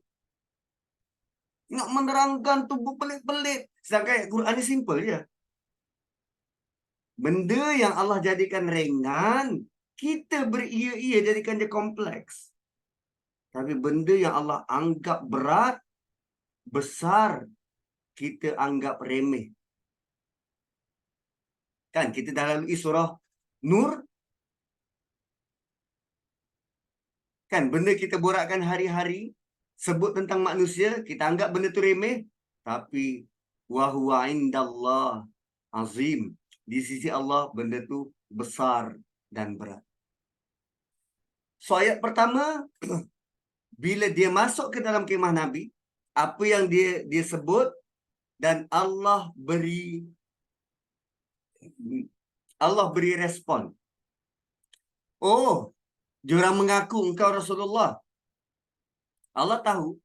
Nak menerangkan tu berpelit-pelit. Sedangkan ayat Quran ni simple je. Benda yang Allah jadikan ringan, kita beria-ia jadikan dia kompleks. Tapi benda yang Allah anggap berat, besar, kita anggap remeh. Kan kita dah lalui surah Nur. Kan benda kita borakkan hari-hari, sebut tentang manusia, kita anggap benda tu remeh. Tapi wahuwa indallah azim. Di sisi Allah benda tu besar dan berat. So ayat pertama, bila dia masuk ke dalam kemah Nabi, apa yang dia sebut dan Allah beri respon. Oh, diorang mengaku engkau Rasulullah. Allah tahu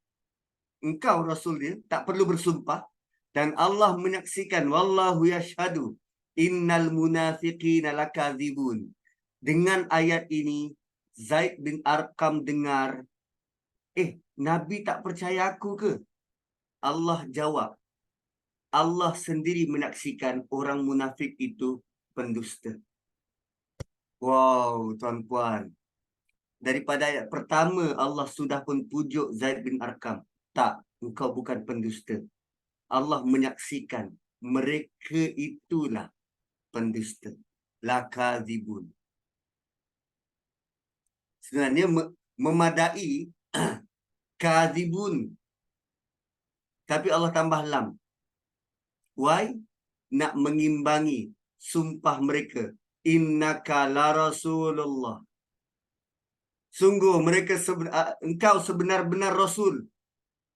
engkau Rasul dia, tak perlu bersumpah. Dan Allah menyaksikan, wallahu yashhadu innal munafiqina lakadzibun. Dengan ayat ini, Zaid bin Arqam dengar, Nabi tak percaya aku ke? Allah jawab, Allah sendiri menyaksikan orang munafik itu pendusta. Wow, tuan-puan. Daripada ayat pertama, Allah sudah pun pujuk Zaid bin Arqam. Tak, engkau bukan pendusta. Allah menyaksikan mereka itulah pendusta. Lakadzibun. Sebenarnya memadai kadzibun. Tapi Allah tambah lam. Why? Nak mengimbangi sumpah mereka. Innaka la Rasulullah. Sungguh mereka engkau sebenar-benar Rasul.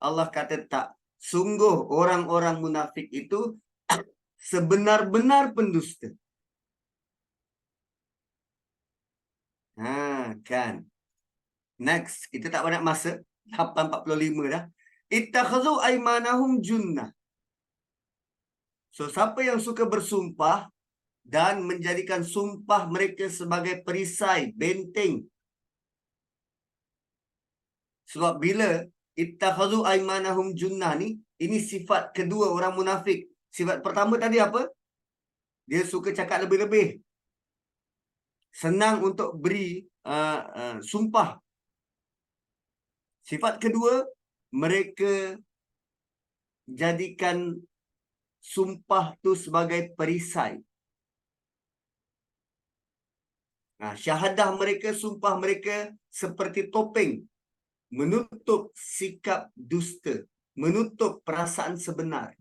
Allah kata tak. Sungguh orang-orang munafik itu sebenar-benar pendusta. Kan. Next. Kita tak banyak masa. 8.45 dah. Ittakhadhu aymanahum junnah. So, siapa yang suka bersumpah dan menjadikan sumpah mereka sebagai perisai, benteng. Sebab bila ittakhadhu aymanahum junnah ni, ini sifat kedua orang munafik. Sifat pertama tadi apa? Dia suka cakap lebih-lebih. Senang untuk beri sumpah. Sifat kedua, mereka jadikan sumpah tu sebagai perisai. Syahadah mereka, sumpah mereka seperti topeng. Menutup sikap dusta. Menutup perasaan sebenar.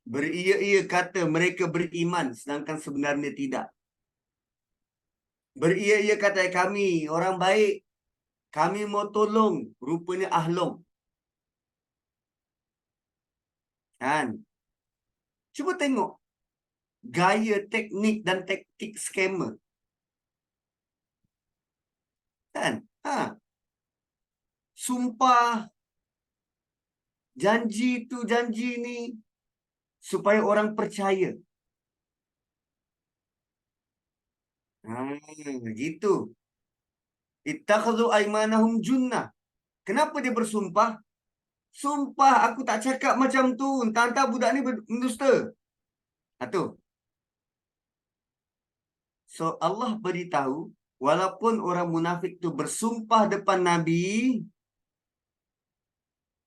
Beria-ia kata mereka beriman, sedangkan sebenarnya tidak. Beria-ia kata kami orang baik. Kami mau tolong. Rupanya ahlong. Kan? Cuba tengok gaya, teknik dan taktik scammer. Kan? Sumpah. Janji tu, janji ni. Supaya orang percaya. Gitu. Ittakhadhu aymanahum junnah. Kenapa dia bersumpah? Sumpah aku tak cakap macam tu. Entah-entah budak ni berdusta. Tu. So Allah beritahu, walaupun orang munafik tu bersumpah depan Nabi,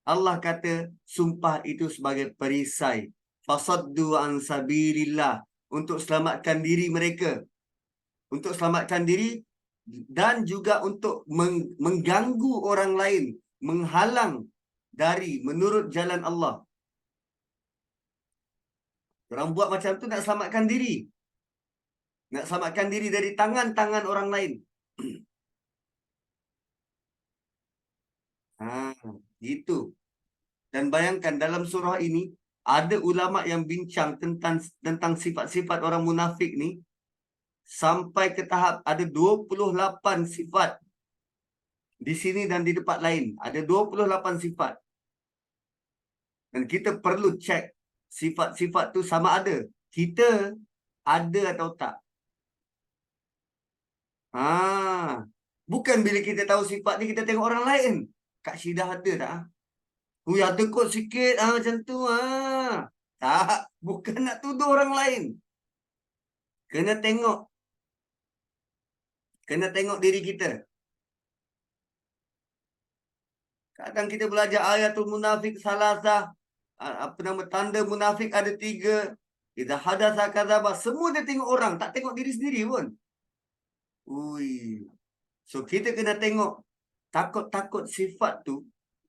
Allah kata sumpah itu sebagai perisai. Fasaddu an sabilillah. Untuk selamatkan diri mereka. untuk selamatkan diri dan juga untuk mengganggu orang lain, menghalang dari menurut jalan Allah. Orang buat macam tu nak selamatkan diri. Nak selamatkan diri dari tangan-tangan orang lain. Gitu. Dan bayangkan dalam surah ini ada ulama yang bincang tentang sifat-sifat orang munafik ni sampai ke tahap ada 28 sifat di sini dan di tempat lain. Ada 28 sifat. Dan kita perlu cek sifat-sifat tu sama ada kita ada atau tak. Bukan bila kita tahu sifat ni kita tengok orang lain. Kak Syidah ada tak? Ada kot sikit macam tu. Tak, bukan nak tuduh orang lain. Kena tengok. Kena tengok diri kita. Kadang kita belajar ayatul munafik salasah. Tanda munafik ada 3. Idza hadatsa kadzaba. Semua dia tengok orang, tak tengok diri sendiri pun. Ui. So kita kena tengok takut-takut sifat tu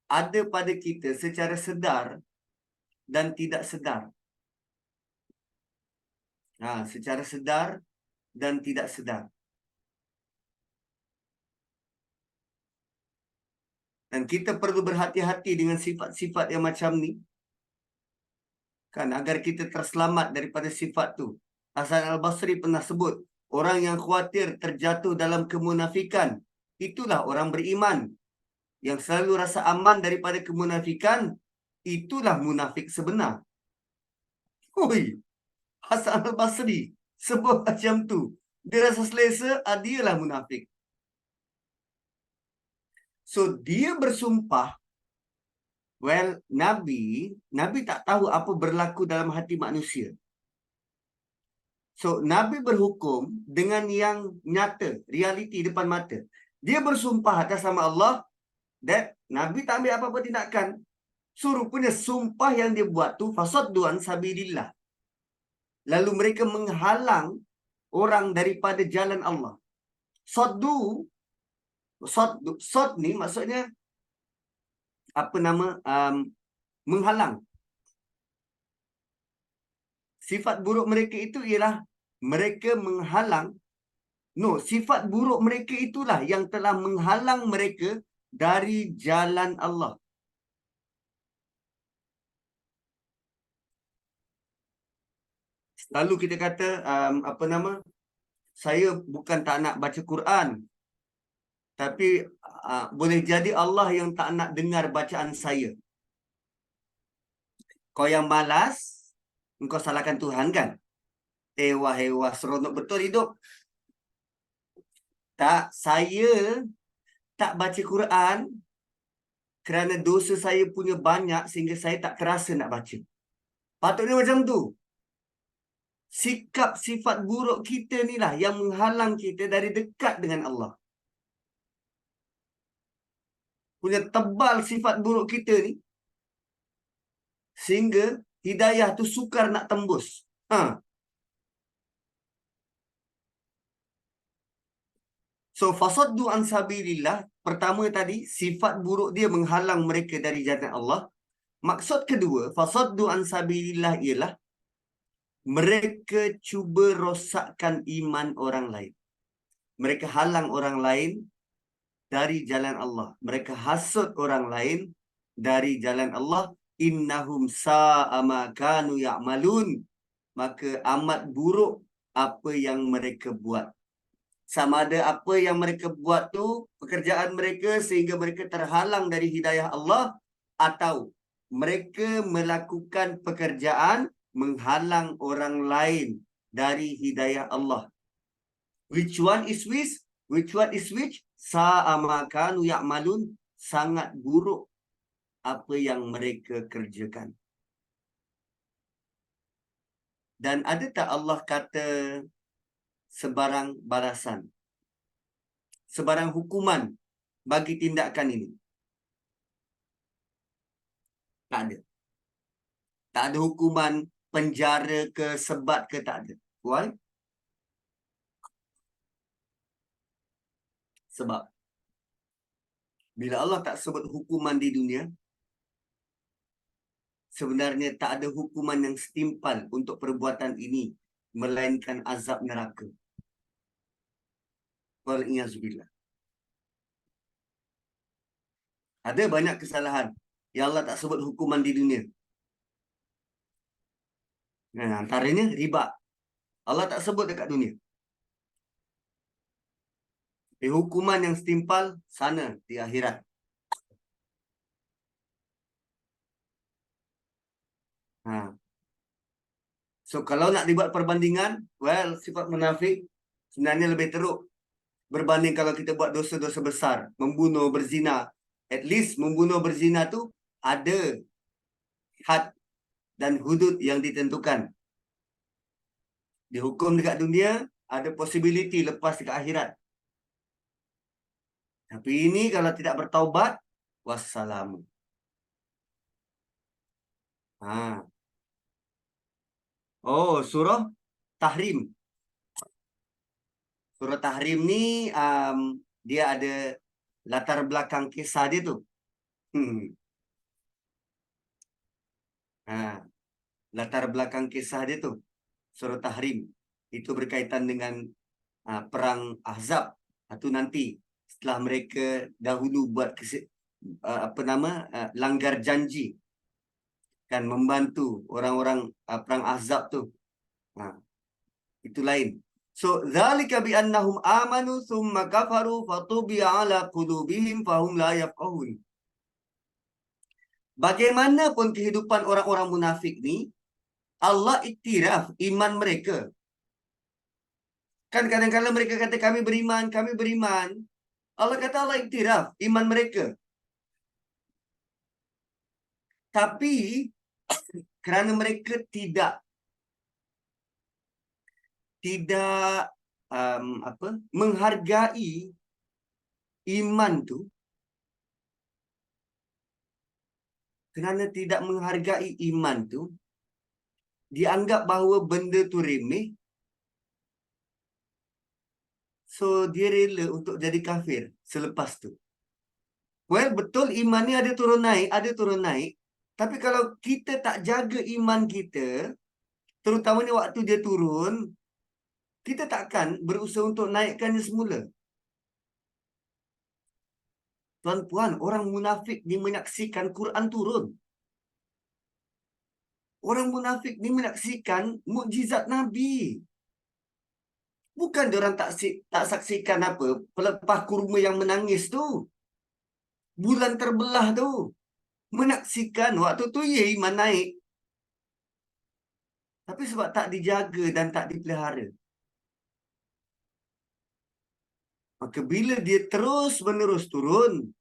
ada pada kita secara sedar dan tidak sedar. Secara sedar dan tidak sedar. Dan kita perlu berhati-hati dengan sifat-sifat yang macam ni. Kan, agar kita terselamat daripada sifat tu. Hasan Al-Basri pernah sebut, orang yang khawatir terjatuh dalam kemunafikan, itulah orang beriman. Yang selalu rasa aman daripada kemunafikan, itulah munafik sebenar. Oi, Hasan Al-Basri sebut macam tu. Dia rasa selesa, dialah munafik. So, dia bersumpah, Nabi tak tahu apa berlaku dalam hati manusia. So, Nabi berhukum dengan yang nyata, realiti depan mata. Dia bersumpah atas nama Allah, dan Nabi tak ambil apa-apa tindakan. So, rupanya sumpah yang dia buat tu, fasaddu an sabilillah. Lalu mereka menghalang orang daripada jalan Allah. Sod ni maksudnya menghalang. Sifat buruk mereka itu ialah mereka menghalang. Sifat buruk mereka itulah yang telah menghalang mereka dari jalan Allah. Lalu kita kata saya bukan tak nak baca Quran, tapi boleh jadi Allah yang tak nak dengar bacaan saya. Kau yang malas, engkau salahkan Tuhan kan? Wah, seronok betul hidup. Tak, saya tak baca Quran kerana dosa saya punya banyak sehingga saya tak terasa nak baca. Patutnya macam tu. Sikap sifat buruk kita ni lah yang menghalang kita dari dekat dengan Allah. Punya tebal sifat buruk kita ni sehingga hidayah tu sukar nak tembus. So, fasaddu an sabilillah. Pertama tadi, sifat buruk dia menghalang mereka dari jalan Allah. Maksud kedua, fasaddu an sabilillah ialah mereka cuba rosakkan iman orang lain. Mereka halang orang lain dari jalan Allah. Mereka hasut orang lain dari jalan Allah. Innahum sa'a ma kanu ya'malun. Maka amat buruk apa yang mereka buat. Sama ada apa yang mereka buat tu, pekerjaan mereka sehingga mereka terhalang dari hidayah Allah, atau mereka melakukan pekerjaan menghalang orang lain dari hidayah Allah. Which one is which? Which one is which? Sa'a ma kanu ya'malun. Sangat buruk apa yang mereka kerjakan. Dan ada tak Allah kata sebarang balasan, sebarang hukuman bagi tindakan ini? Tak ada. Tak ada hukuman penjara ke, sebat ke, tak ada. Why? Sebab bila Allah tak sebut hukuman di dunia, sebenarnya tak ada hukuman yang setimpal untuk perbuatan ini, melainkan azab neraka. Wal'iyazubillah. Ada banyak kesalahan yang Allah tak sebut hukuman di dunia. Nah, antaranya riba. Allah tak sebut dekat dunia. Hukuman yang setimpal sana di akhirat. Ha. So kalau nak dibuat perbandingan, well, sifat munafik sebenarnya lebih teruk berbanding kalau kita buat dosa-dosa besar, membunuh, berzina. At least membunuh, berzina tu ada had dan hudud yang ditentukan. Dihukum dekat dunia, ada possibility lepas dekat akhirat. Tapi ini kalau tidak bertaubat, wassalam. Ha. Oh, surah Tahrim. Surah Tahrim ni dia ada latar belakang kisah dia tu. Ha. Latar belakang kisah dia tu. Surah Tahrim. Itu berkaitan dengan perang Ahzab. Itu nanti setelah mereka dahulu buat langgar janji, kan, membantu orang-orang perang Ahzab tu. Itu lain. So zalika bi annahum amanu thumma kafaru fatubi'a ala qulubihim fahum la yafqahun. Bagaimanapun kehidupan orang-orang munafik ni, Allah iktiraf iman mereka. Kan kadang-kadang mereka kata kami beriman, kami beriman. Allah kata Allah iktiraf iman mereka. Tapi kerana mereka tidak menghargai iman tu, kerana tidak menghargai iman tu, dianggap bahawa benda tu remeh, so dia rela untuk jadi kafir selepas tu. Well, betul iman ni ada turun naik, ada turun naik. Tapi kalau kita tak jaga iman kita, terutamanya waktu dia turun, kita takkan berusaha untuk naikkannya semula. Tuan-puan, orang munafik ni menyaksikan Quran turun. Orang munafik ni menyaksikan mukjizat Nabi. Bukan diorang tak saksikan apa, pelepah kurma yang menangis tu, bulan terbelah tu. Menyaksikan waktu tu ya iman naik. Tapi sebab tak dijaga dan tak dipelihara, maka bila dia terus menerus turun,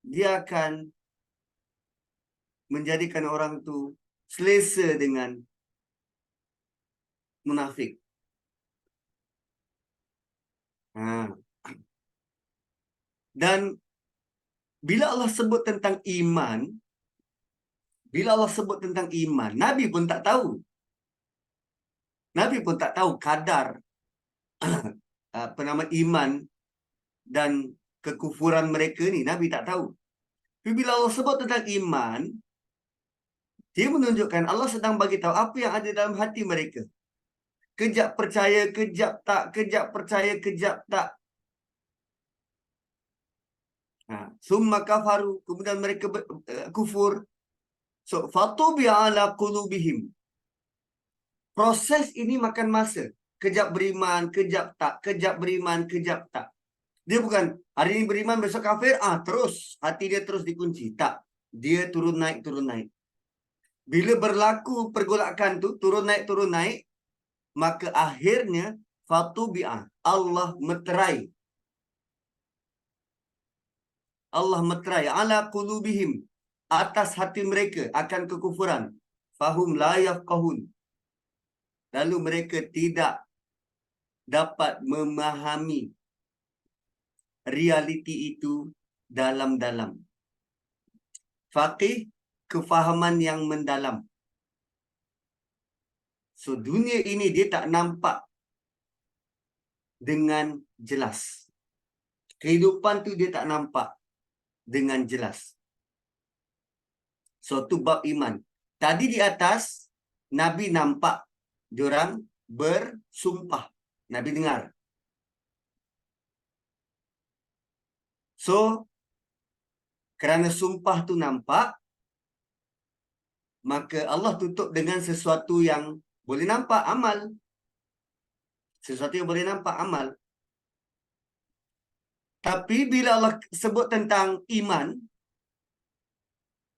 dia akan menjadikan orang tu selesa dengan munafik. Dan bila Allah sebut tentang iman, Nabi pun tak tahu. Nabi pun tak tahu kadar iman dan kekufuran mereka ni. Nabi tak tahu. Tapi bila Allah sebut tentang iman, dia menunjukkan Allah sedang bagi tahu apa yang ada dalam hati mereka. Kejap percaya, kejap tak, kejap percaya, kejap tak. Summa kafaru, kemudian mereka kufur. So fatubi ala qulubihim. Proses ini makan masa. Kejap beriman, kejap tak, kejap beriman, kejap tak. Dia bukan hari ini beriman, besok kafir, terus hati dia terus dikunci. Tak. Dia turun naik, turun naik. Bila berlaku pergolakan tu, turun naik, maka akhirnya fatubi'ah, Allah meterai. Allah meterai ala qulubihim, atas hati mereka akan kekufuran. Fahum la yafqahun. Lalu mereka tidak dapat memahami realiti itu dalam-dalam. Faqih, kefahaman yang mendalam. So dunia ini dia tak nampak dengan jelas. Kehidupan tu dia tak nampak dengan jelas. So tu bab iman. Tadi di atas Nabi nampak diorang bersumpah. Nabi dengar. So kerana sumpah tu nampak, maka Allah tutup dengan sesuatu yang boleh nampak, amal. Sesuatu yang boleh nampak, amal. Tapi bila Allah sebut tentang iman,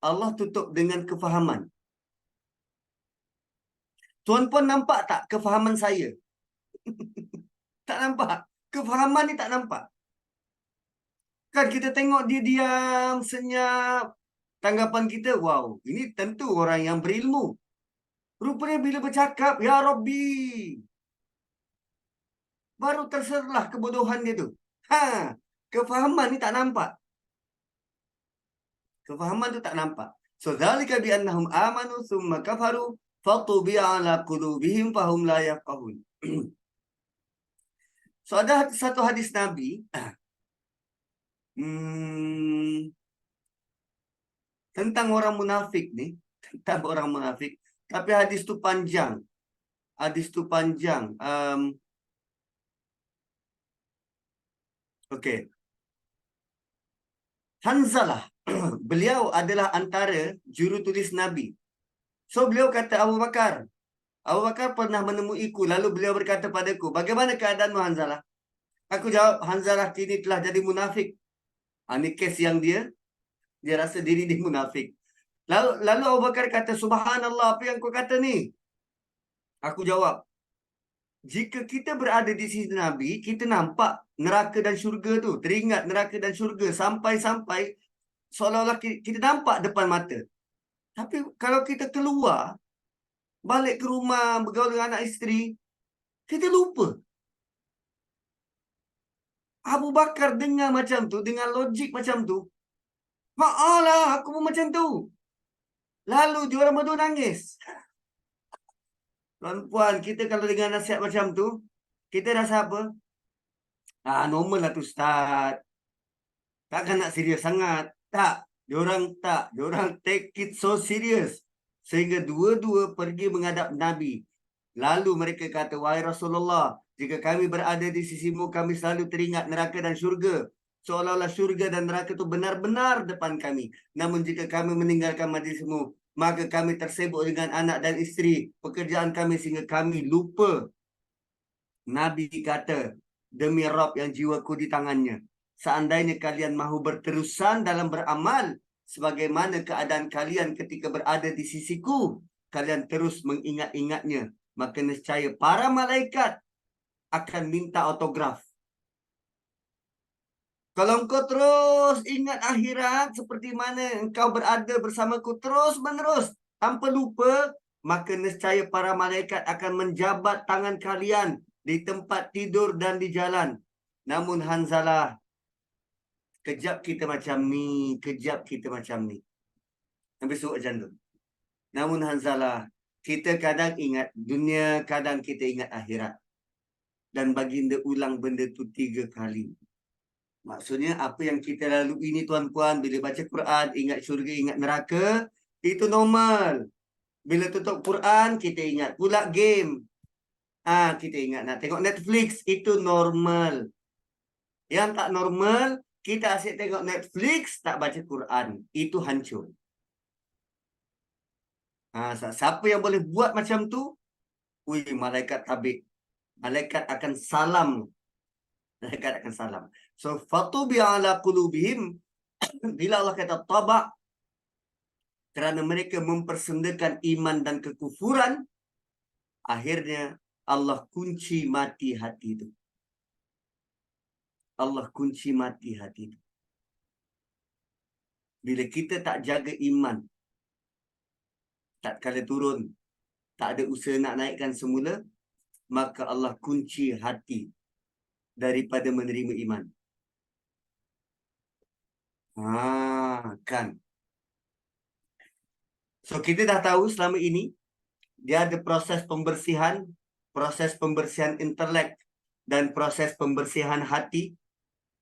Allah tutup dengan kefahaman. Tuan-puan nampak tak kefahaman saya? Tak nampak. Kefahaman ni tak nampak. Kan kita tengok dia diam, senyap. Tanggapan kita, wow, ini tentu orang yang berilmu. Rupanya bila bercakap, Ya Rabbi, baru terserlah kebodohan dia tu. Kefahaman ni tak nampak. Kefahaman tu tak nampak. So, dzalika bi annahum amanu thumma kafaru fatubi'a ala qulubihim fahum la yafqahun. So, ada satu hadis Nabi tentang orang munafik ni, tentang orang munafik. Tapi hadis tu panjang. Hadis tu panjang. Okey. Hanzalah. Beliau adalah antara jurutulis Nabi. So beliau kata, Abu Bakar pernah menemuiku. Lalu beliau berkata padaku, bagaimana keadaanmu Hanzalah? Aku jawab, Hanzalah kini telah jadi munafik. Ini kes yang dia rasa diri dia munafik. Lalu Abu Bakar kata, Subhanallah, apa yang kau kata ni? Aku jawab, jika kita berada di sisi Nabi, kita nampak neraka dan syurga tu. Teringat neraka dan syurga. Sampai-sampai seolah-olah kita nampak depan mata. Tapi kalau kita keluar, balik ke rumah, bergaul dengan anak isteri, kita lupa. Abu Bakar dengar macam tu, dengan logik macam tu. Ma'alah, aku pun macam tu. Lalu diorang berdua nangis. Tuan-puan, kita kalau dengar nasihat macam tu, kita rasa apa? Normal lah tu Ustaz. Takkan nak serius sangat. Tak. Diorang take it so serious. Sehingga dua-dua pergi menghadap Nabi. Lalu mereka kata, wahai Rasulullah, jika kami berada di sisimu, kami selalu teringat neraka dan syurga. Seolah-olah syurga dan neraka itu benar-benar depan kami. Namun jika kami meninggalkan majlismu, maka kami tersibuk dengan anak dan isteri, pekerjaan kami sehingga kami lupa. Nabi kata, demi Rabb yang jiwaku di tangannya, seandainya kalian mahu berterusan dalam beramal, sebagaimana keadaan kalian ketika berada di sisiku, kalian terus mengingat-ingatnya, maka nescaya para malaikat akan minta autograf. Kalau engkau terus ingat akhirat seperti mana engkau berada bersamaku terus-menerus tanpa lupa, maka nescaya para malaikat akan menjabat tangan kalian di tempat tidur dan di jalan. Namun Hanzalah, kejap kita macam ni, kejap kita macam ni. Nabi suruh macam tu. Namun Hanzalah, kita kadang ingat dunia, kadang kita ingat akhirat. Dan baginda ulang benda tu 3 kali. Maksudnya apa yang kita lalui ni tuan-puan, bila baca Quran, ingat syurga, ingat neraka, itu normal. Bila tutup Quran, kita ingat pula game. Kita ingat nak tengok Netflix, itu normal. Yang tak normal, kita asyik tengok Netflix, tak baca Quran. Itu hancur. Siapa yang boleh buat macam tu? Malaikat tabik. Malaikat akan salam. Malaikat akan salam. So, fatubi ala qulubihim. Bila Allah kata tabak, kerana mereka mempersendakan iman dan kekufuran, akhirnya Allah kunci mati hati itu. Allah kunci mati hati itu. Bila kita tak jaga iman, tak kala turun, tak ada usaha nak naikkan semula, maka Allah kunci hati daripada menerima iman. Kan. So kita dah tahu selama ini dia ada proses pembersihan intelek dan proses pembersihan hati.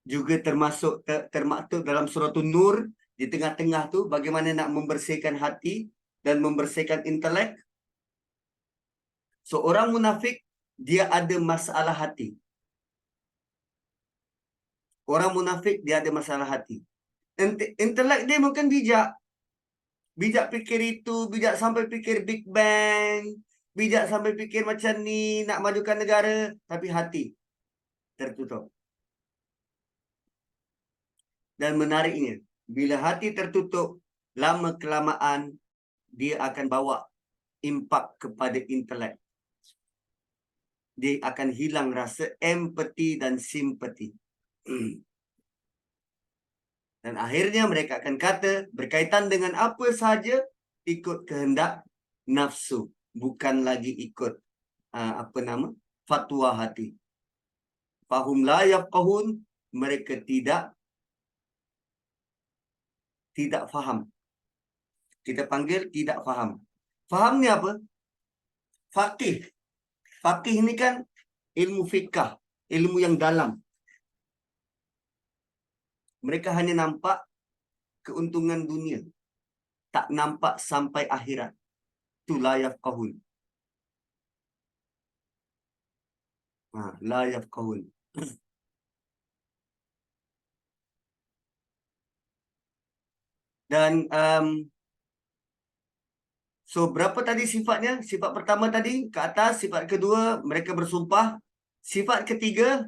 juga termaktub dalam surah Nur di tengah-tengah tu bagaimana nak membersihkan hati dan membersihkan intelek. So orang munafik dia ada masalah hati. Orang munafik dia ada masalah hati. Intelek dia mungkin bijak. Bijak fikir itu, bijak sampai fikir Big Bang, bijak sampai fikir macam ni nak majukan negara, tapi hati tertutup. Dan menariknya, bila hati tertutup, lama kelamaan dia akan bawa impak kepada intelek. Dia akan hilang rasa empati dan simpati. Dan akhirnya mereka akan kata berkaitan dengan apa sahaja ikut kehendak nafsu, bukan lagi ikut fatwa hati. Fahum la yafqahun, mereka tidak faham. Kita panggil tidak faham. Faham ni apa? Faqih. Faqih ni kan ilmu fiqh, ilmu yang dalam. Mereka hanya nampak keuntungan dunia, tak nampak sampai akhirat. Tu la yafqahun. La yafqahun. Dan so berapa tadi sifatnya? Sifat pertama tadi ke atas, sifat kedua mereka bersumpah, sifat ketiga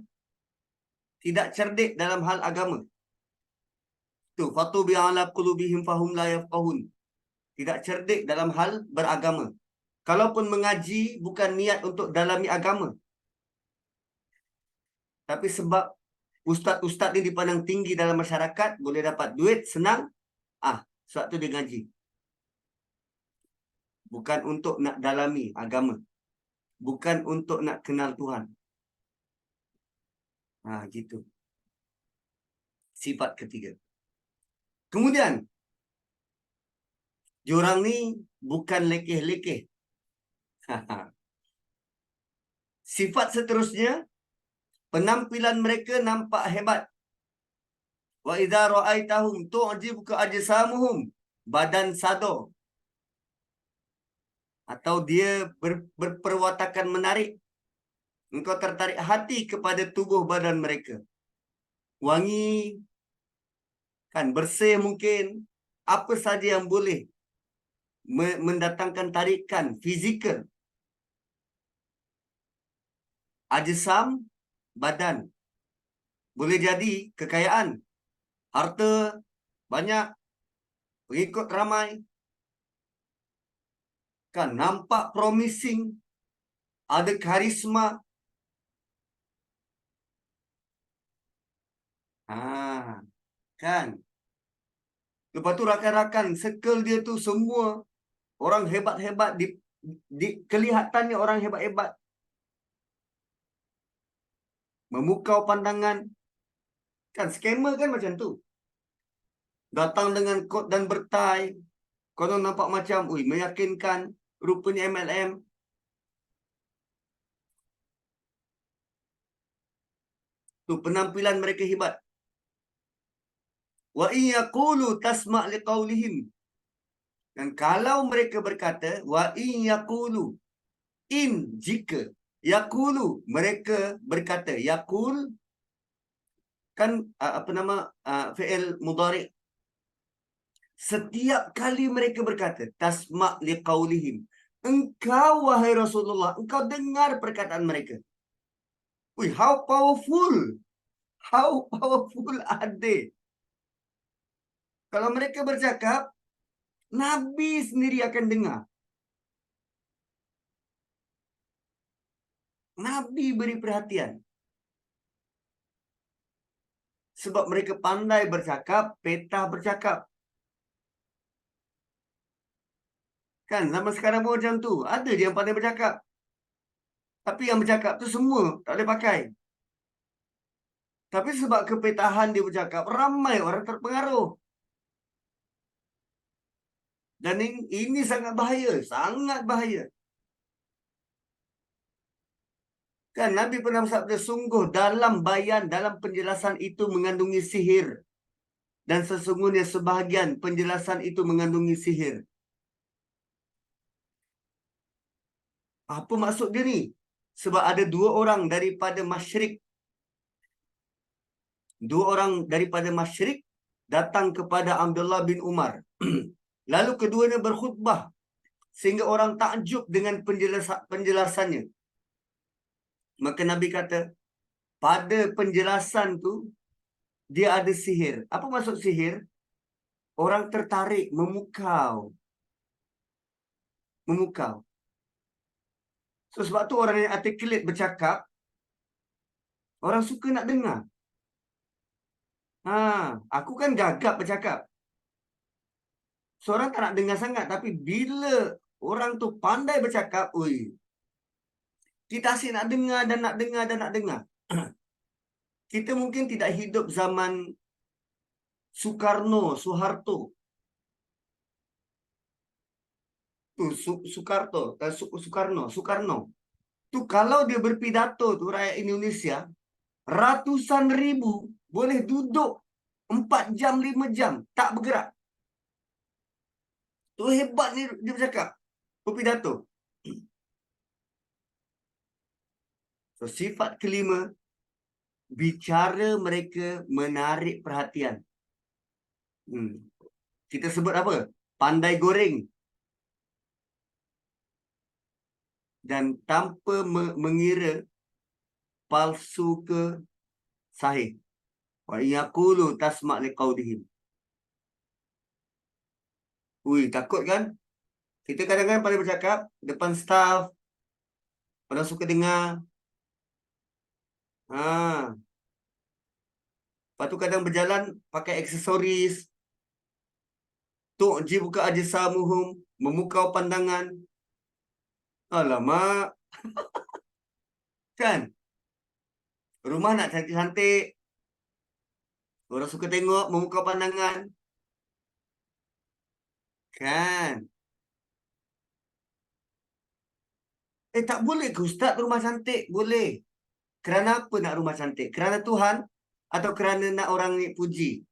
tidak cerdik dalam hal agama. Tu fatu bi ala qulubihim fahum la yafqahun. Tidak cerdik dalam hal beragama. Kalaupun mengaji bukan niat untuk dalami agama. Tapi sebab ustaz-ustaz ni dipandang tinggi dalam masyarakat, boleh dapat duit senang, sebab tu dia ngaji. Bukan untuk nak dalami agama. Bukan untuk nak kenal Tuhan. Gitu. Sifat ketiga. Kemudian, diorang ni bukan lekeh-lekeh. Sifat seterusnya, penampilan mereka nampak hebat. Wa idza ra'aitahum tu'jibuka ajsamuhum, badan sador. Atau dia berperwatakan menarik. Engkau tertarik hati kepada tubuh badan mereka. Wangi, kan bersih mungkin. Apa saja yang boleh mendatangkan tarikan fizikal. Ajsam, badan. Boleh jadi kekayaan, harta, banyak, pengikut ramai. Kan nampak promising, ada karisma. Kan. Lepas tu rakan-rakan circle dia tu semua orang hebat-hebat, kelihatannya orang hebat-hebat. Memukau pandangan. Kan scammer kan macam tu. Datang dengan kod dan bertai. Konon nampak macam, meyakinkan. Rupanya MLM. Tu penampilan mereka hebat. Wa in yaqulu tasma' liqaulihim. Dan kalau mereka berkata, wa in yaqulu, jika yaqulu, mereka berkata, yaqul kan fi'il mudhari'. Setiap kali mereka berkata, tasma' liqaulihim, engkau wahai Rasulullah, engkau dengar perkataan mereka. How powerful. How powerful are they? Kalau mereka bercakap, Nabi sendiri akan dengar. Nabi beri perhatian. Sebab mereka pandai bercakap, petah bercakap. Kan zaman sekarang pun macam tu. Ada je yang pandai bercakap. Tapi yang bercakap tu semua tak boleh pakai. Tapi sebab kepetahan dia bercakap, ramai orang terpengaruh. Dan ini sangat bahaya. Sangat bahaya. Kan Nabi pernah bersabda, sungguh dalam bayan, dalam penjelasan itu mengandungi sihir. Dan sesungguhnya sebahagian penjelasan itu mengandungi sihir. Apa maksud dia ni? Sebab ada dua orang daripada masyrik. Dua orang daripada masyrik datang kepada Abdullah bin Umar. Lalu keduanya berkhutbah sehingga orang takjub dengan penjelasannya. Maka Nabi kata, pada penjelasan tu dia ada sihir. Apa maksud sihir? Orang tertarik, memukau. Memukau. So, sebab tu orang yang articulate bercakap, orang suka nak dengar. Aku kan gagap bercakap. Seorang tak nak dengar sangat. Tapi bila orang tu pandai bercakap, ui, kita asyik nak dengar dan nak dengar dan nak dengar. Kita mungkin tidak hidup zaman Soeharto. Soekarno. Tu kalau dia berpidato tu rakyat Indonesia, ratusan ribu boleh duduk 4 jam, 5 jam tak bergerak. Tu hebat ni dia bercakap, berpidato. So, sifat kelima, bicara mereka menarik perhatian. Kita sebut apa? Pandai goreng. Dan tanpa mengira palsu ke sahih. Wa yaqulu tasma' liqaulihim. Ui, takut kan? Kita kadang-kadang pandai bercakap depan staff, orang suka dengar. Lepas tu kadang berjalan pakai aksesoris. Tu'jibuka ajsamuhum, memukau pandangan. Alamak. Kan? Rumah nak cantik-cantik. Orang suka tengok, memukau pandangan. Kan? Tak boleh ke Ustaz rumah cantik? Boleh. Kerana apa nak rumah cantik? Kerana Tuhan? Atau kerana nak orang ni puji?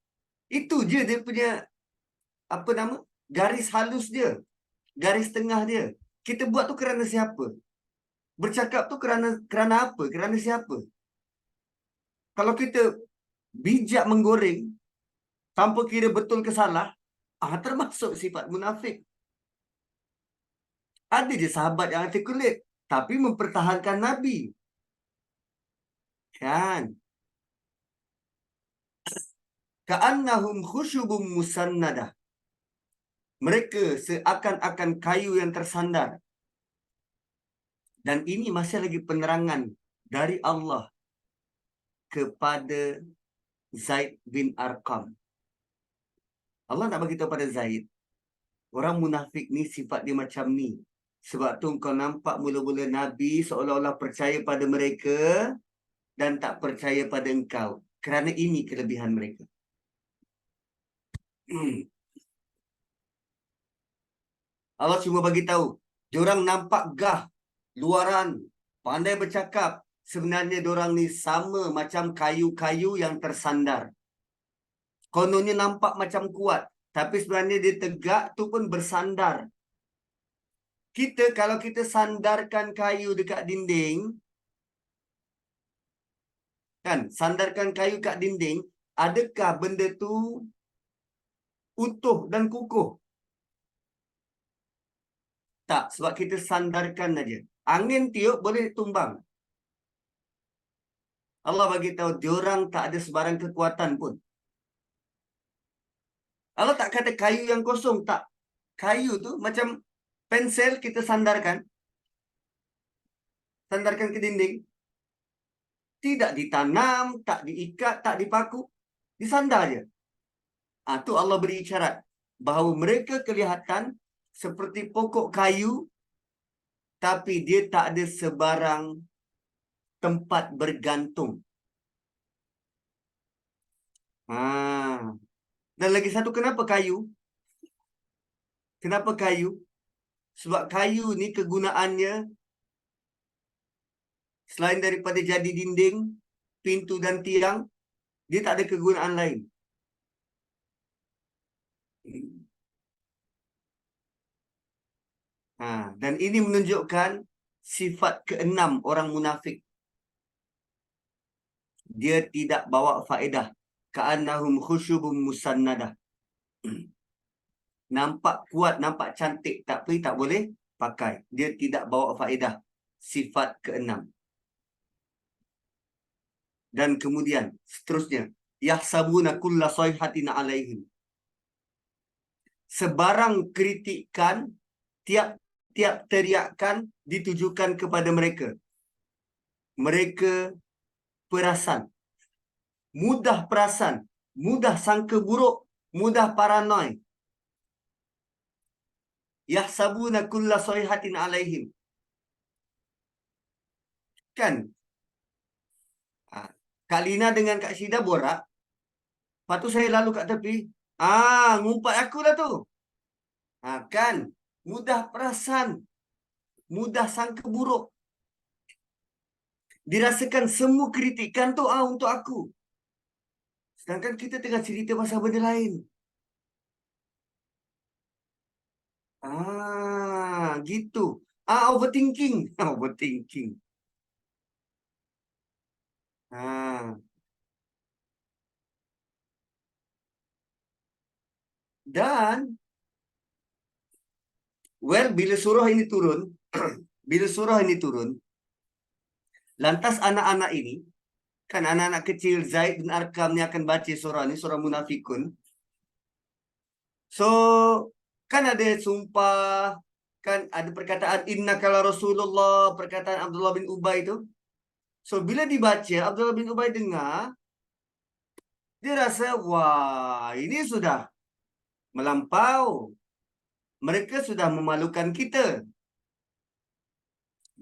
Itu je dia punya, apa nama? Garis halus dia. Garis tengah dia. Kita buat tu kerana siapa? Bercakap tu kerana apa? Kerana siapa? Kalau kita bijak menggoreng tanpa kira betul ke salah, termasuk sifat munafik. Ada je sahabat yang articulate tapi mempertahankan Nabi. Kan? Ka'annahum khusyubum musannadah. Mereka seakan-akan kayu yang tersandar. Dan ini masih lagi penerangan dari Allah kepada Zaid bin Arqam. Allah nak beritahu pada Zaid, orang munafik ni sifat dia macam ni. Sebab tu kau nampak mula-mula Nabi seolah-olah percaya pada mereka dan tak percaya pada engkau. Kerana ini kelebihan mereka. Allah cuma bagi tahu, diorang nampak gah, luaran, pandai bercakap. Sebenarnya diorang ni sama macam kayu-kayu yang tersandar. Kononnya nampak macam kuat, tapi sebenarnya dia tegak tu pun bersandar. Kita kalau kita sandarkan kayu dekat dinding, kan, sandarkan kayu kat dinding, adakah benda tu utuh dan kukuh? Tak, sebab kita sandarkan aja. Angin tiup boleh tumbang. Allah bagi tahu diorang tak ada sebarang kekuatan pun. Allah tak kata kayu yang kosong, tak. Kayu tu macam pensel kita sandarkan. Sandarkan ke dinding. Tidak ditanam, tak diikat, tak dipaku. Disandar je. Tu Allah beri isyarat bahawa mereka kelihatan seperti pokok kayu, tapi dia tak ada sebarang tempat bergantung. Dan lagi satu, kenapa kayu? Kenapa kayu? Sebab kayu ni kegunaannya Selain daripada jadi dinding, pintu dan tiang, dia tak ada kegunaan lain. Dan ini menunjukkan sifat keenam orang munafik. Dia tidak bawa faedah. Ka'annahum khusyubun musannadah. Nampak kuat, nampak cantik, tapi tak boleh pakai. Dia tidak bawa faedah. Sifat keenam. Dan kemudian seterusnya, yahsabuna kulla sayhatin alaihim. Sebarang kritikan, tiap teriakan ditujukan kepada mereka. Mereka perasan, mudah sangka buruk, mudah paranoid. Yahsabuna kulla sayhatin alaihim. Kan? Kak Lina dengan Kak Syida borak. Lepas tu saya lalu kat tepi. Ngumpat aku lah tu. Kan? Mudah perasan. Mudah sangka buruk. Dirasakan semua kritikan tu untuk aku. Sedangkan kita tengah cerita pasal benda lain. Gitu. Overthinking. Overthinking. Dan bila surah ini turun, lantas anak-anak ini, kan anak-anak kecil Zaid bin Arqam ni akan baca surah ni, surah Munafikun. So, kan ada sumpah, kan ada perkataan innaka la Rasulullah, perkataan Abdullah bin Ubay tu. So, bila dibaca, Abdullah bin Ubay dengar, dia rasa, wah, ini sudah melampau. Mereka sudah memalukan kita.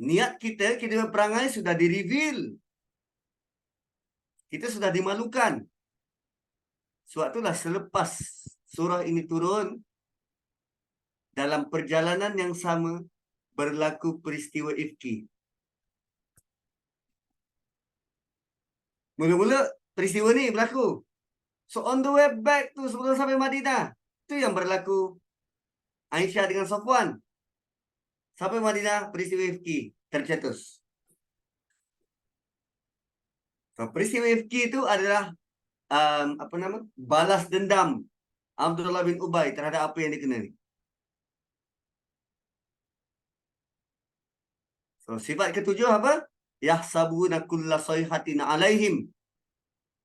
Niat kita perangai sudah di-reveal. Kita sudah dimalukan. Sebab itulah selepas surah ini turun, dalam perjalanan yang sama, berlaku peristiwa Ifki. Mula-mula peristiwa ni berlaku. So on the way back tu sebelum sampai Madinah, tu yang berlaku Aisyah dengan Safwan. Sampai Madinah, peristiwa Ifki tercetus. So, peristiwa Ifki itu adalah balas dendam Abdullah bin Ubay terhadap apa yang dikenali. So, sifat ketujuh apa? Yahsabuna kulla sayhatin alaihim.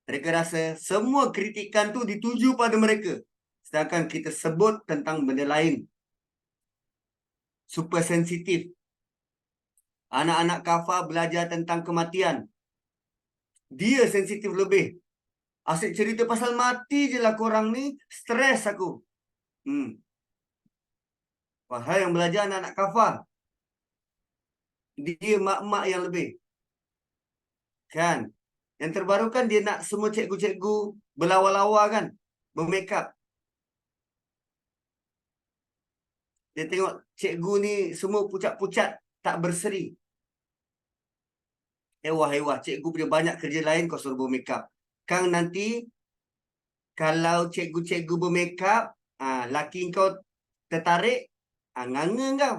Mereka rasa semua kritikan tu dituju pada mereka. Sedangkan kita sebut tentang benda lain. Super sensitif. Anak-anak kafar belajar tentang kematian. Dia sensitif lebih. Asyik cerita pasal mati je lah korang ni. Stres aku. Wahai yang belajar anak-anak kafar. Dia mak-mak yang lebih. Kan? Yang terbaru kan dia nak semua cikgu-cikgu berlawa-lawa kan? Bermakeup. Dia tengok cikgu ni semua pucat-pucat, tak berseri. Ewah, cikgu punya banyak kerja lain kau suruh bermakeup. Kang nanti kalau cikgu-cikgu bermakeup, laki kau tertarik, nganga kau.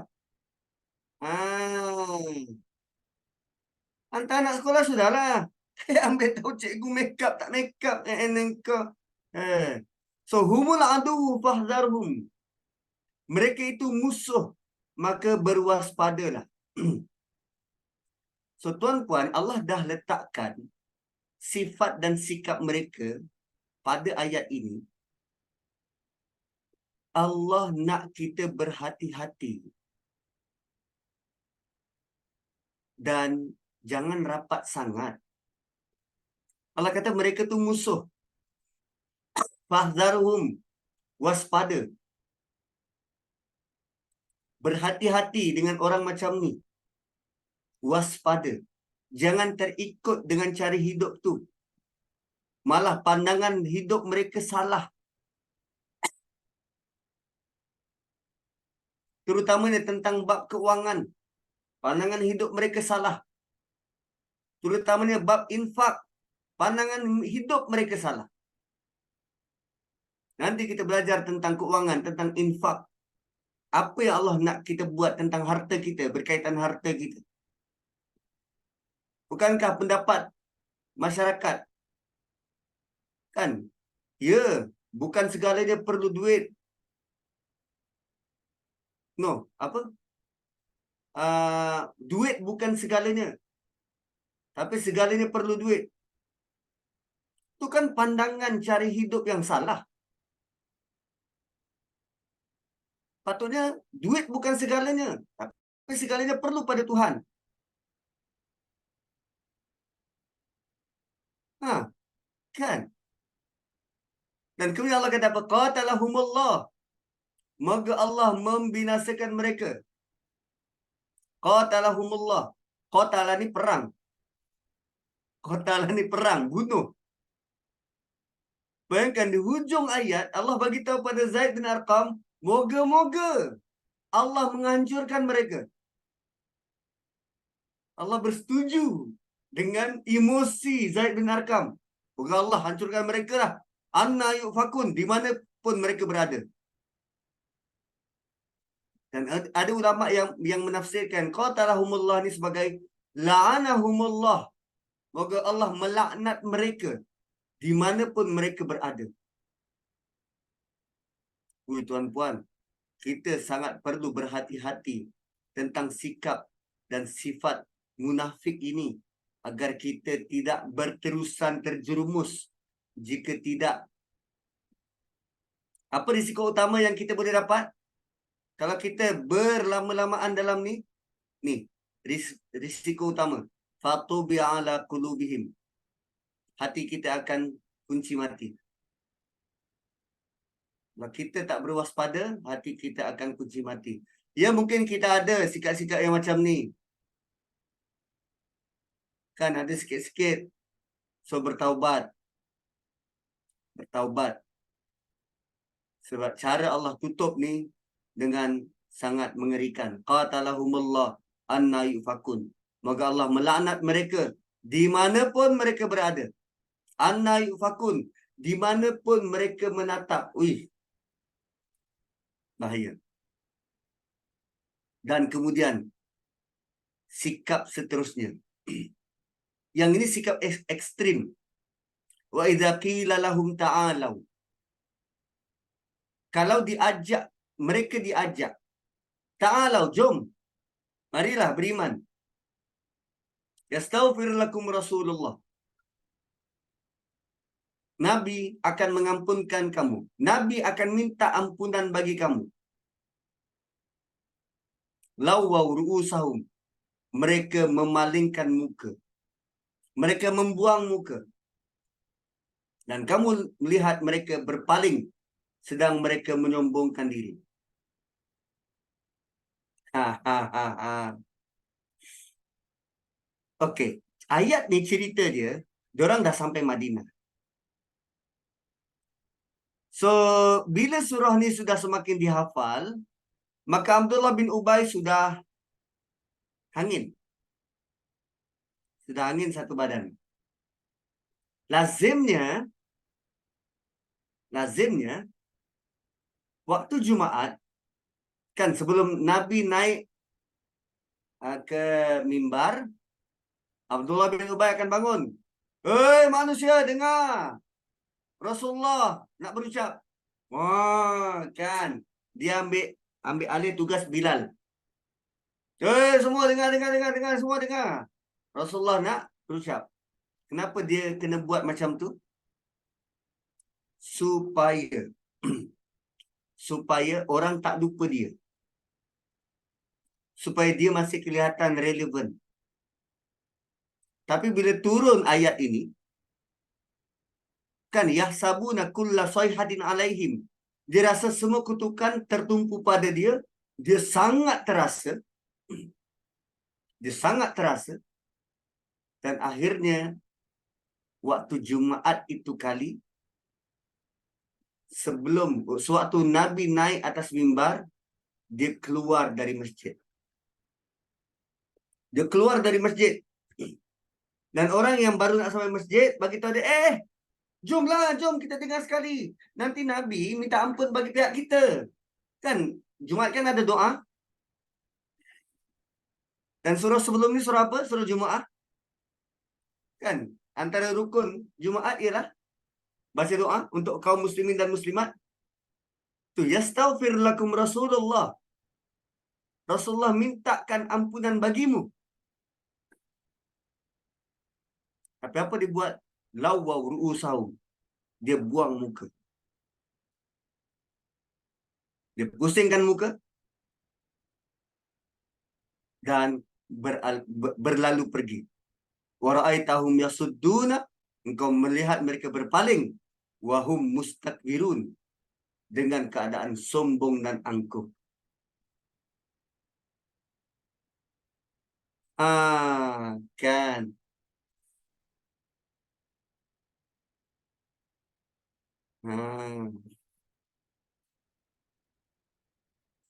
Hantar anak sekolah sudahlah. Ambil tahu cikgu makeup tak makeup kau. So humul adu fahdharhum. Mereka itu musuh, maka berwaspadalah. So tuan-puan, Allah dah letakkan sifat dan sikap mereka pada ayat ini. Allah nak kita berhati-hati. Dan jangan rapat sangat. Allah kata mereka tu musuh. Fahdharhum. Waspada. Berhati-hati dengan orang macam ni. Waspada. Jangan terikut dengan cara hidup tu. Malah pandangan hidup mereka salah. Terutamanya tentang bab keuangan. Pandangan hidup mereka salah. Terutamanya bab infak. Pandangan hidup mereka salah. Nanti kita belajar tentang keuangan, tentang infak. Apa yang Allah nak kita buat tentang harta kita, berkaitan harta kita. Bukankah pendapat masyarakat? Kan? Ya, bukan segalanya perlu duit. No, apa? Duit bukan segalanya. Tapi segalanya perlu duit. Itu kan pandangan cari hidup yang salah. Patutnya duit bukan segalanya. Tapi segalanya perlu pada Tuhan. Kan? Dan kemudian Allah kata apa? Qatalahumullah. Moga Allah membinasakan mereka. Qatalahumullah. Qatala ni perang. Qatala ni perang, bunuh. Bayangkan di hujung ayat Allah bagi tahu pada Zaid bin Arqam, moga-moga Allah menghancurkan mereka. Allah bersetuju dengan emosi Zaid bin Arqam. Moga Allah hancurkan mereka lah. Anna yufakun, di mana pun mereka berada. Dan ada ulama yang menafsirkan qatalahumullah ni sebagai la'anahumullah. Moga Allah melaknat mereka di mana pun mereka berada. Tuan-puan, kita sangat perlu berhati-hati tentang sikap dan sifat munafik ini agar kita tidak berterusan terjerumus. Jika tidak, apa risiko utama yang kita boleh dapat kalau kita berlama-lamaan dalam ni? Ni, risiko utama. Fatubi ala qulubihim. Hati kita akan kunci mati. Kalau kita tak berwaspada, hati kita akan kunci mati. Ya, mungkin kita ada sikap-sikap yang macam ni. Kan ada sikit-sikit. So bertaubat. Bertaubat. Sebab cara Allah tutup ni dengan sangat mengerikan. Qatalahumullah anna yufakun. Moga Allah melaknat mereka di mana pun mereka berada. Anna yufakun. Di mana pun mereka menatap. Wih. Bahaya. Dan kemudian sikap seterusnya. Yang ini sikap ekstrim. Wa idza qila lahum ta'alu. Kalau diajak, mereka diajak. Ta'alu, jom. Marilah beriman. Yastaghfir lakum Rasulullah. Nabi akan mengampunkan kamu. Nabi akan minta ampunan bagi kamu. Lawaw ru'usahum. Mereka memalingkan muka. Mereka membuang muka. Dan kamu melihat mereka berpaling sedang mereka menyombongkan diri. Okey, ayat ni cerita dia, diorang dah sampai Madinah. So, bila surah ni sudah semakin dihafal, maka Abdullah bin Ubay sudah hangin. Sudah hangin satu badan. Lazimnya, waktu Jumaat, kan sebelum Nabi naik ke mimbar, Abdullah bin Ubay akan bangun. Hei manusia, dengar. Rasulullah nak berucap. Wah, kan. Dia ambil alih tugas Bilal. Hei semua dengar, semua dengar. Rasulullah nak berucap. Kenapa dia kena buat macam tu? Supaya orang tak lupa dia. Supaya dia masih kelihatan relevan. Tapi bila turun ayat ini, kan yahsabuna kulla sayhatin alaihim. Dia rasa semua kutukan tertumpu pada dia. Dia sangat terasa. Dia sangat terasa. Dan akhirnya waktu Jumaat itu kali, sebelum sewaktu Nabi naik atas mimbar, dia keluar dari masjid. Dia keluar dari masjid. Dan orang yang baru nak sampai masjid, bagi tahu dia, jomlah, jom kita dengar sekali. Nanti Nabi minta ampun bagi pihak kita. Kan, Jumaat kan ada doa. Dan surah sebelum ni surah apa? Surah Jumaat. Kan, antara rukun Jumaat ialah baca doa untuk kaum muslimin dan muslimat. Tu yastaghfir lakum Rasulullah. Rasulullah mintakan ampunan bagimu. Tapi apa dia buat? Lawwaw ru'usahu. Dia buang muka. Dia pusingkan muka dan berlalu pergi. Wa ra'aitahum yasudduna, engkau melihat mereka berpaling, wahum mustakbirun, dengan keadaan sombong dan angkuh. Kan.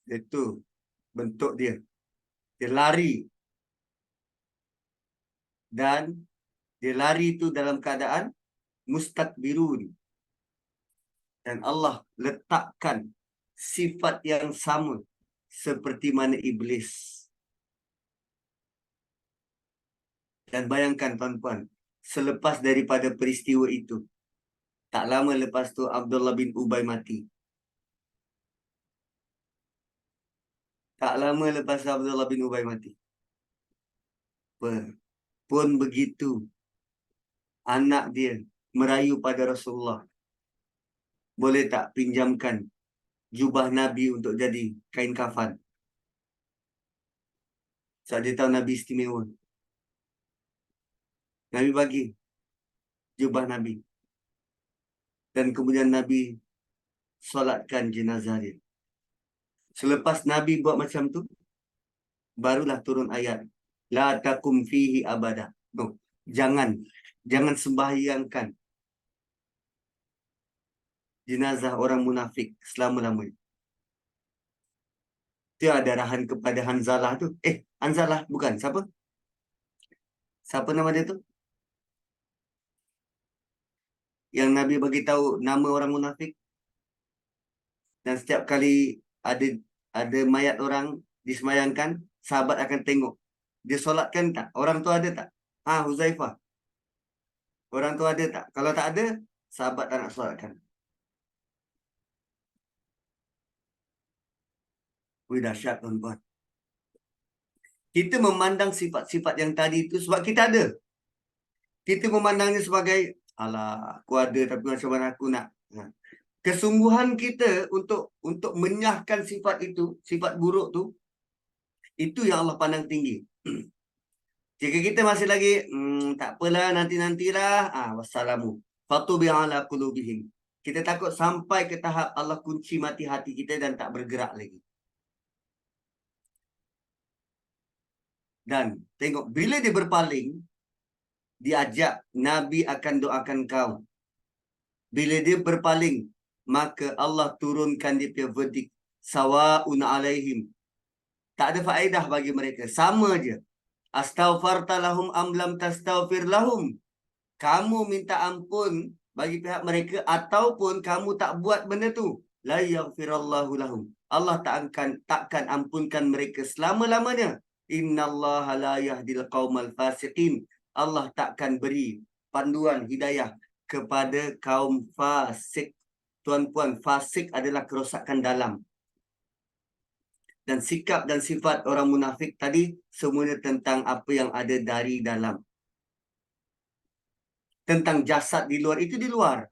Itu bentuk dia. Dia lari. Dan dia lari itu dalam keadaan mustakbirun. Dan Allah letakkan sifat yang sama seperti mana iblis. Dan bayangkan tuan-tuan, selepas daripada peristiwa itu, tak lama lepas tu Abdullah bin Ubay mati. Tak lama lepas Abdullah bin Ubay mati. Pun begitu, anak dia merayu pada Rasulullah. Boleh tak pinjamkan jubah Nabi untuk jadi kain kafan? Sebab dia tahu Nabi istimewa. Nabi bagi jubah Nabi. Dan kemudian Nabi solatkan jenazah dia. Selepas Nabi buat macam tu, barulah turun ayat. La takum fihi abada. No. Jangan sembahyangkan jenazah orang munafik selama-lamanya. Dia ada arahan kepada Hanzalah tu. Hanzalah bukan. Siapa? Siapa nama dia tu? Yang Nabi bagi tahu nama orang munafik. Dan setiap kali ada mayat orang disemayangkan, sahabat akan tengok. Dia solatkan tak? Orang tu ada tak? Huzaifah. Orang tu ada tak? Kalau tak ada, sahabat tak nak solatkan. Wih, dahsyat tuan-tuan. Kita memandang sifat-sifat yang tadi itu sebab kita ada. Kita memandangnya sebagai, alah, aku ada tapi macam mana aku nak. Kesungguhan kita untuk menyahkan sifat itu, sifat buruk tu, itu yang Allah pandang tinggi. Jika kita masih lagi, tak apalah, nanti-nantilah, wassalamu. Fatubi ala qulubihim. Kita takut sampai ke tahap Allah kunci mati hati kita dan tak bergerak lagi. Dan tengok, bila dia berpaling, diajak, Nabi akan doakan kau. Bila dia berpaling, maka Allah turunkan dia punya verdict. Sawa'un alaihim. Tak ada faedah bagi mereka. Sama je. Astaghfarta lahum am lam tastaghfir lahum. Kamu minta ampun bagi pihak mereka ataupun kamu tak buat benda tu, la yaghfirallahu lahum. Allah takkan ampunkan mereka selama-lamanya. Innallaha la yahdil qaumal fasiqin. Allah takkan beri panduan hidayah kepada kaum fasik. Tuan-puan, fasik adalah kerosakan dalam. Dan sikap dan sifat orang munafik tadi semuanya tentang apa yang ada dari dalam. Tentang jasad di luar, itu di luar.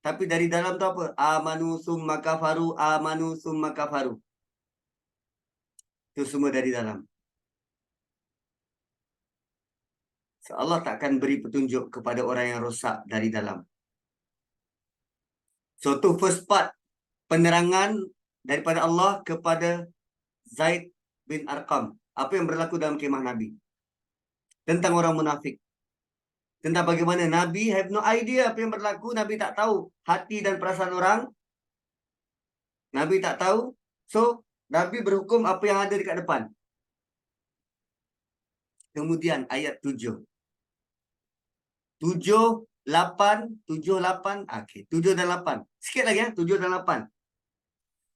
Tapi dari dalam tu apa? Amanu summa kafaru, amanu summa kafaru. Itu semua dari dalam. So, Allah takkan beri petunjuk kepada orang yang rosak dari dalam. So, tu first part penerangan daripada Allah kepada Zaid bin Arqam. Apa yang berlaku dalam kemah Nabi. Tentang orang munafik. Tentang bagaimana Nabi have no idea apa yang berlaku. Nabi tak tahu hati dan perasaan orang. Nabi tak tahu. So, Nabi berhukum apa yang ada dekat depan. Kemudian ayat 7. 7, 8. Okey, 7 dan 8. Sikit lagi ya, 7 dan 8.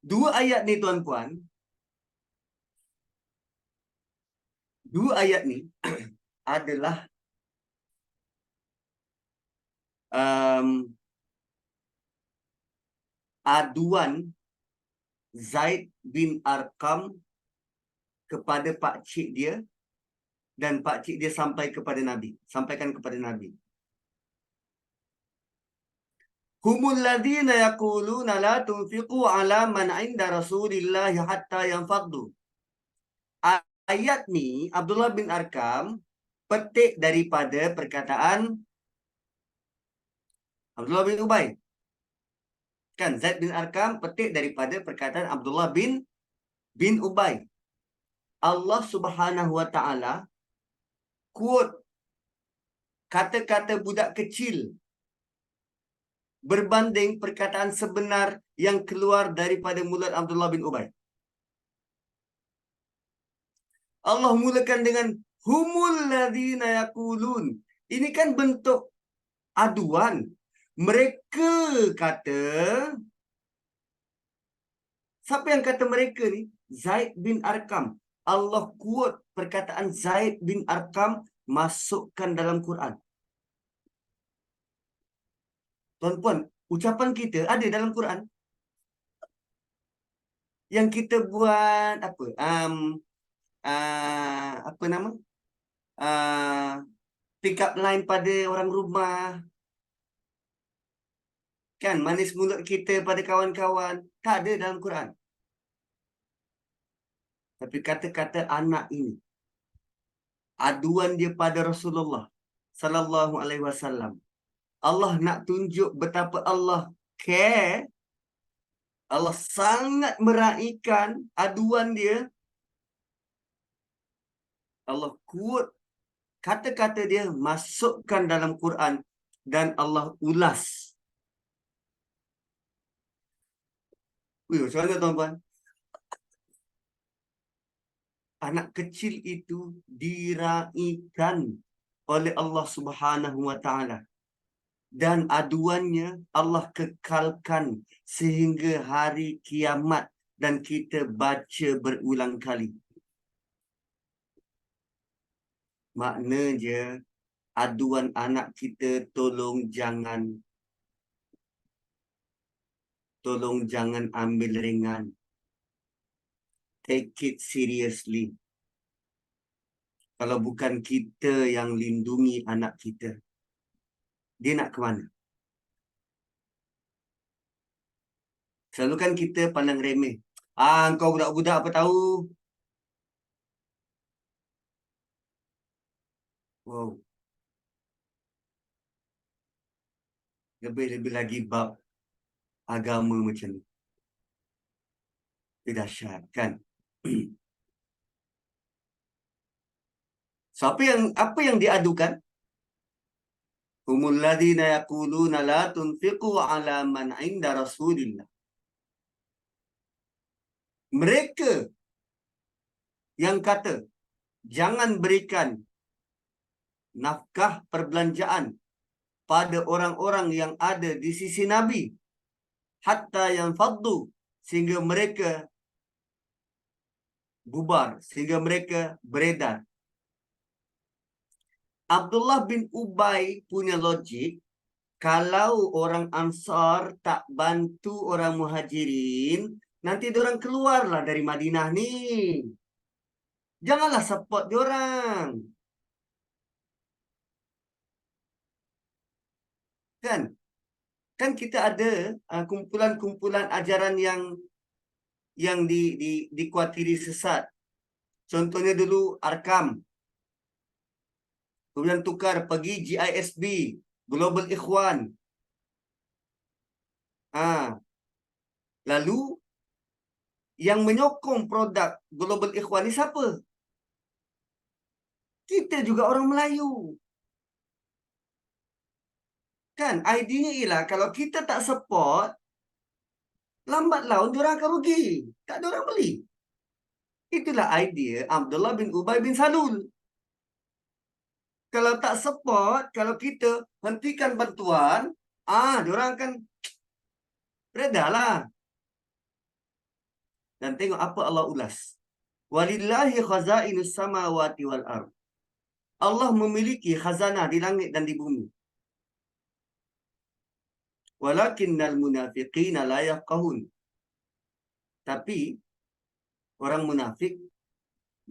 Dua ayat ni tuan-puan, dua ayat ni adalah aduan Zaid bin Arqam kepada pak cik dia, dan pak cik dia sampai kepada Nabi, sampaikan kepada Nabi. Humul ladzina yaquluna la tunfiqu ala man 'inda Rasulillah hatta yanfaddu. Ayat ni Abdullah bin Arqam petik daripada perkataan Abdullah bin Ubay. Kan Zaid bin Arqam petik daripada perkataan Abdullah bin Ubay. Allah Subhanahu wa taala quote kata-kata budak kecil berbanding perkataan sebenar yang keluar daripada mulut Abdullah bin Ubay. Allah mulakan dengan humul ladzina yaqulun. Ini kan bentuk aduan. Mereka kata, siapa yang kata mereka ni? Zaid bin Arqam. Allah quote perkataan Zaid bin Arqam masukkan dalam Quran. Tuan-puan, ucapan kita ada dalam Quran. Yang kita buat apa? Apa nama? Pick up line pada orang rumah. Kan, manis mulut kita pada kawan-kawan. Tak ada dalam Quran. Tapi kata-kata anak ini, aduan dia pada Rasulullah sallallahu alaihi wasallam. Allah nak tunjuk betapa Allah care. Allah sangat meraihkan aduan dia. Allah quote kata-kata dia masukkan dalam Quran dan Allah ulas. Macam mana tuan-tuan? Anak kecil itu diraihkan oleh Allah Subhanahu wa taala. Dan aduannya Allah kekalkan sehingga hari kiamat dan kita baca berulang kali. Maknanya aduan anak kita tolong jangan ambil ringan. Take it seriously. Kalau bukan kita yang lindungi anak kita, dia nak ke mana? Selalu kan kita pandang remeh. Kau budak-budak apa tahu? Wow. Lebih-lebih lagi bab agama macam ni. Dia dahsyat kan? So, apa yang diadukan? Humul ladzina yaquluna la tunfiqu ala man 'inda Rasulillah. Mereka yang kata jangan berikan nafkah perbelanjaan pada orang-orang yang ada di sisi Nabi hatta yang faddu, sehingga mereka bubar, sehingga mereka beredar. Abdullah bin Ubay punya logik, kalau orang Ansar tak bantu orang Muhajirin, nanti diorang keluarlah dari Madinah ni. Janganlah support diorang. Kan? Kan kita ada kumpulan-kumpulan ajaran yang dikuatiri sesat. Contohnya dulu Arkam. Kemudian tukar pergi GISB, Global Ikhwan. Lalu yang menyokong produk Global Ikhwan ni siapa? Kita juga orang Melayu. Kan, idenya ialah kalau kita tak support, lambat laun diorang akan rugi. Tak ada orang beli. Itulah idea Abdullah bin Ubay bin Salul. Kalau tak support, kalau kita hentikan bantuan, diorang akan reda lah. Dan tengok apa Allah ulas. Walillahi khazainus samawati wal ard. Allah memiliki khazanah di langit dan di bumi. Walakinnal munafiqina la yafqahun. Tapi orang munafik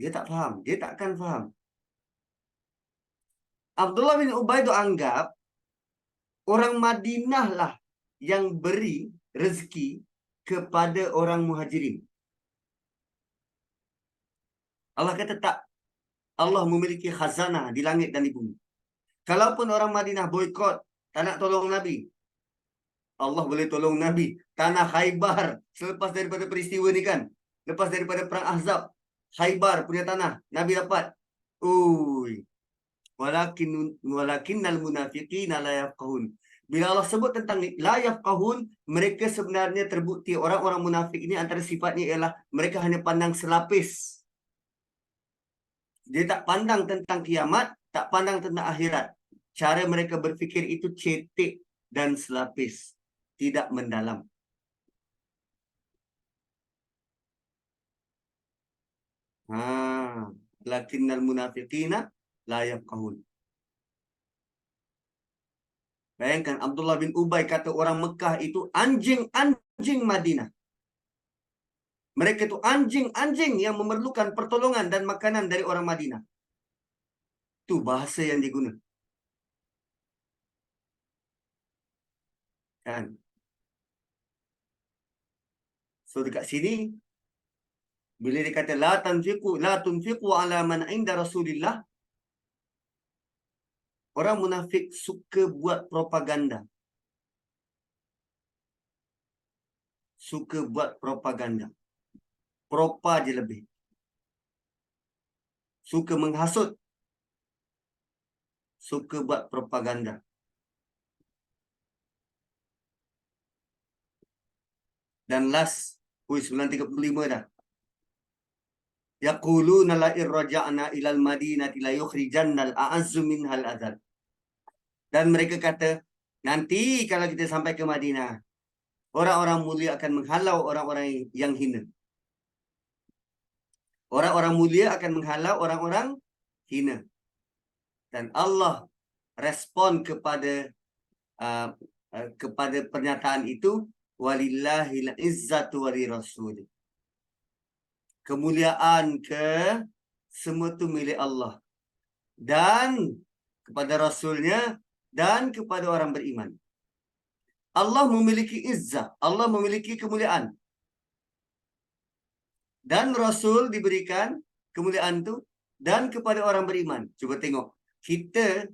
dia tak faham, dia takkan faham. Abdullah bin Ubay itu anggap orang Madinah lah yang beri rezeki kepada orang Muhajirin. Allah kata tak. Allah memiliki khazanah di langit dan di bumi. Kalaupun orang Madinah boikot, tak nak tolong Nabi, Allah boleh tolong Nabi. Tanah Khaybar selepas daripada peristiwa ni kan, lepas daripada perang Ahzab, Khaybar punya tanah Nabi dapat. Ui, walakinnal munafiqina la yafqahun. Bila Allah sebut tentang la yafqahun, mereka sebenarnya terbukti orang-orang munafik ini antara sifatnya ialah mereka hanya pandang selapis. Dia tak pandang tentang kiamat, tak pandang tentang akhirat. Cara mereka berfikir itu cetek dan selapis, tidak mendalam. Lakinnal munafiqina la yafqahun. Bayangkan Abdullah bin Ubay kata orang Mekah itu anjing-anjing Madinah. Mereka itu anjing-anjing yang memerlukan pertolongan dan makanan dari orang Madinah. Itu bahasa yang digunakan. Kan? So dekat sini bila dia kata la tunfiqu ala man inda Rasulillah, orang munafik suka buat propaganda. Suka buat propaganda. Propa je lebih. Suka menghasut. Suka buat propaganda. Dan last, 9:35 dah. Yaquluna la irraja'na ilal madinati la yukhrijannal a'azzu minhal adzal. Dan mereka kata, nanti kalau kita sampai ke Madinah, orang-orang mulia akan menghalau orang-orang yang hina. Orang-orang mulia akan menghalau orang-orang hina. Dan Allah respon kepada pernyataan itu, walillahil izzatu walirrasul. Kemuliaan semua itu milik Allah. Dan kepada Rasulnya dan kepada orang beriman. Allah memiliki izzah. Allah memiliki kemuliaan. Dan Rasul diberikan kemuliaan itu dan kepada orang beriman. Cuba tengok.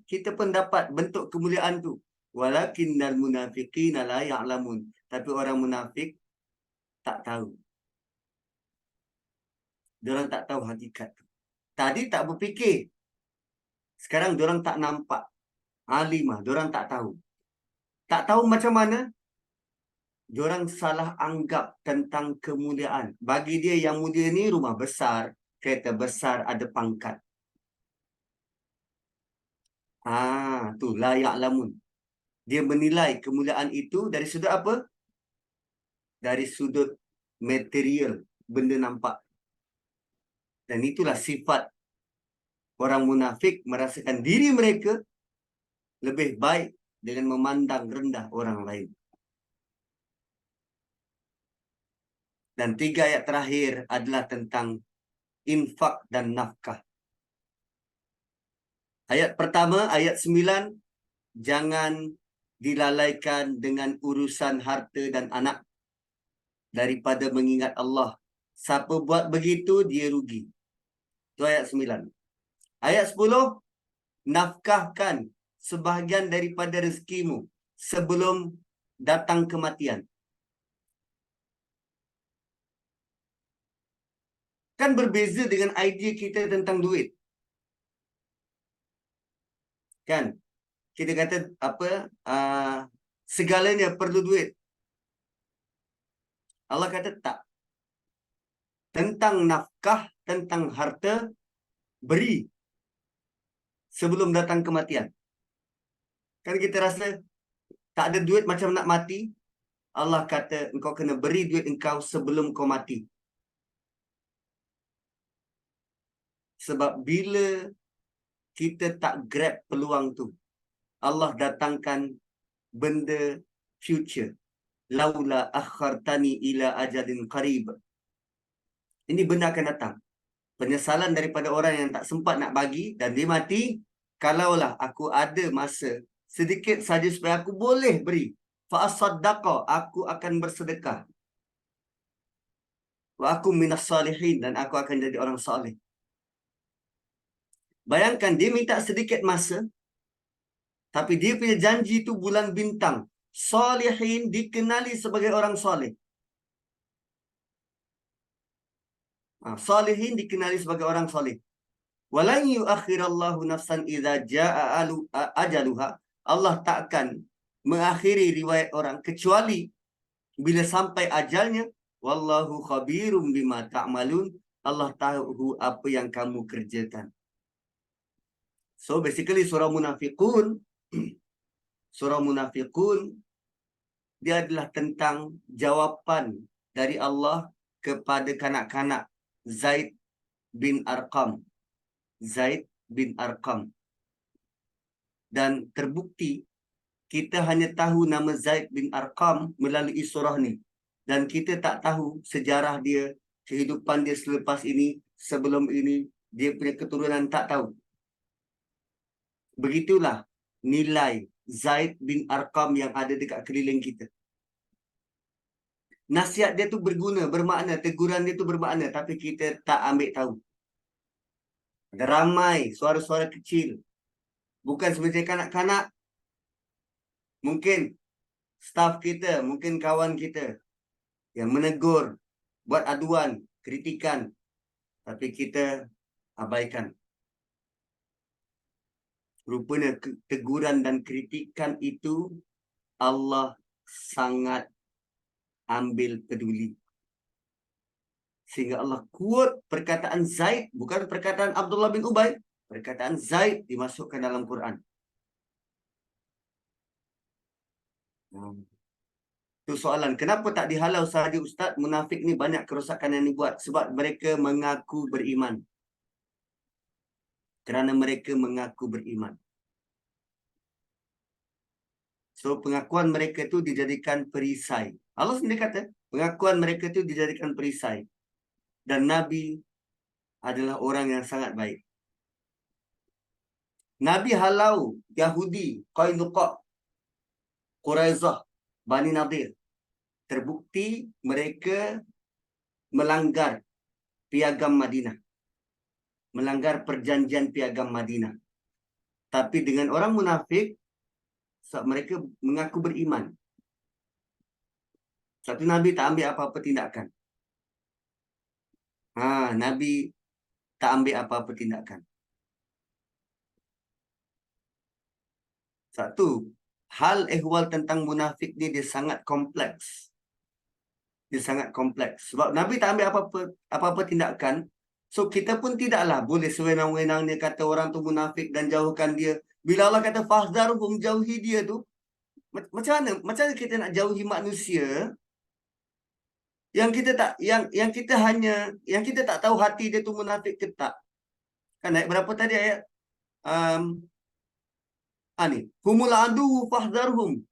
Kita pun dapat bentuk kemuliaan itu. Walakinnal munafiqina la ya'lamun. Tapi orang munafik tak tahu. Diorang tak tahu hakikat tu. Tadi tak berfikir. Sekarang diorang tak nampak. Alimah. Diorang tak tahu. Tak tahu macam mana. Diorang salah anggap tentang kemuliaan. Bagi dia yang mulia ni rumah besar. Kereta besar, ada pangkat. Tu la ya'lamun. Dia menilai kemuliaan itu dari sudut apa? Dari sudut material. Benda nampak. Dan itulah sifat orang munafik merasakan diri mereka lebih baik dengan memandang rendah orang lain. Dan 3 ayat terakhir adalah tentang infak dan nafkah. Ayat pertama, ayat 9, jangan dilalaikan dengan urusan harta dan anak daripada mengingat Allah. Siapa buat begitu, dia rugi. Itu ayat 9. Ayat 10, nafkahkan sebahagian daripada rezekimu sebelum datang kematian. Kan berbeza dengan idea kita tentang duit. Kan? Kita kata segalanya perlu duit. Allah kata tak. Tentang nafkah, tentang harta, beri. sebelum datang kematian. Kan kita rasa tak ada duit macam nak mati. Allah kata engkau kena beri duit engkau sebelum kau mati. Sebab bila kita tak grab peluang tu, Allah datangkan benda future. Laula akhartani ila ajalin qarib. Ini benda akan datang. Penyesalan daripada orang yang tak sempat nak bagi dan dia mati. Kalaulah aku ada masa sedikit saja supaya aku boleh beri, fa asaddaqa, aku akan bersedekah. Wa aku minas salihin, dan aku akan jadi orang saleh. Bayangkan dia minta sedikit masa, tapi dia punya janji tu bulan bintang. Salihin dikenali sebagai orang soleh. Salihin dikenali sebagai orang soleh. Walan yuakhirallahu nafsan idza jaa ajaluha. Allah takkan mengakhiri riwayat orang kecuali bila sampai ajalnya. Wallahu khabirum bima ta'malun. Allah tahu apa yang kamu kerjakan. So basically surah Munafiqun surah Munafiqun dia adalah tentang jawapan dari Allah kepada kanak-kanak Zaid bin Arqam. Zaid bin Arqam. Dan terbukti kita hanya tahu nama Zaid bin Arqam melalui surah ni. Dan kita tak tahu sejarah dia, kehidupan dia selepas ini, sebelum ini, dia punya keturunan tak tahu. Begitulah nilai Zaid bin Arqam yang ada dekat keliling kita. Nasihat dia tu berguna, bermakna, teguran dia tu bermakna, tapi kita tak ambil tahu. Ada ramai suara-suara kecil, bukan seperti kanak-kanak. Mungkin staf kita, mungkin kawan kita yang menegur, buat aduan, kritikan, tapi kita abaikan. Rupanya teguran dan kritikan itu Allah sangat ambil peduli. Sehingga Allah quote perkataan Zaid, bukan perkataan Abdullah bin Ubay. Perkataan Zaid dimasukkan dalam Quran. Itu soalan. Kenapa tak dihalau sahaja Ustaz? Munafik ni banyak kerosakan yang dibuat. Sebab mereka mengaku beriman. Kerana mereka mengaku beriman. So pengakuan mereka tu dijadikan perisai. Allah sendiri kata, pengakuan mereka tu dijadikan perisai. Dan Nabi adalah orang yang sangat baik. Nabi halau Yahudi, Qainuqa, Quraizah, Bani Nadir. Terbukti mereka melanggar piagam Madinah. Melanggar perjanjian piagam Madinah. Tapi dengan orang munafik, mereka mengaku beriman. Satu Nabi tak ambil apa-apa tindakan. Nabi tak ambil apa-apa tindakan. Satu, hal ehwal tentang munafik ni dia sangat kompleks. Dia sangat kompleks. Sebab Nabi tak ambil apa-apa tindakan. So kita pun tidaklah boleh sewenang-wenangnya kata orang tu munafik dan jauhkan dia. Bila Allah kata fahzarhum, jauhi dia tu, macam mana? Macam mana kita nak jauhi manusia yang kita tak yang kita tak tahu hati dia tu munafik ke tak? Kan ayat berapa tadi ayat? Ni. Humul adu fahzarhum.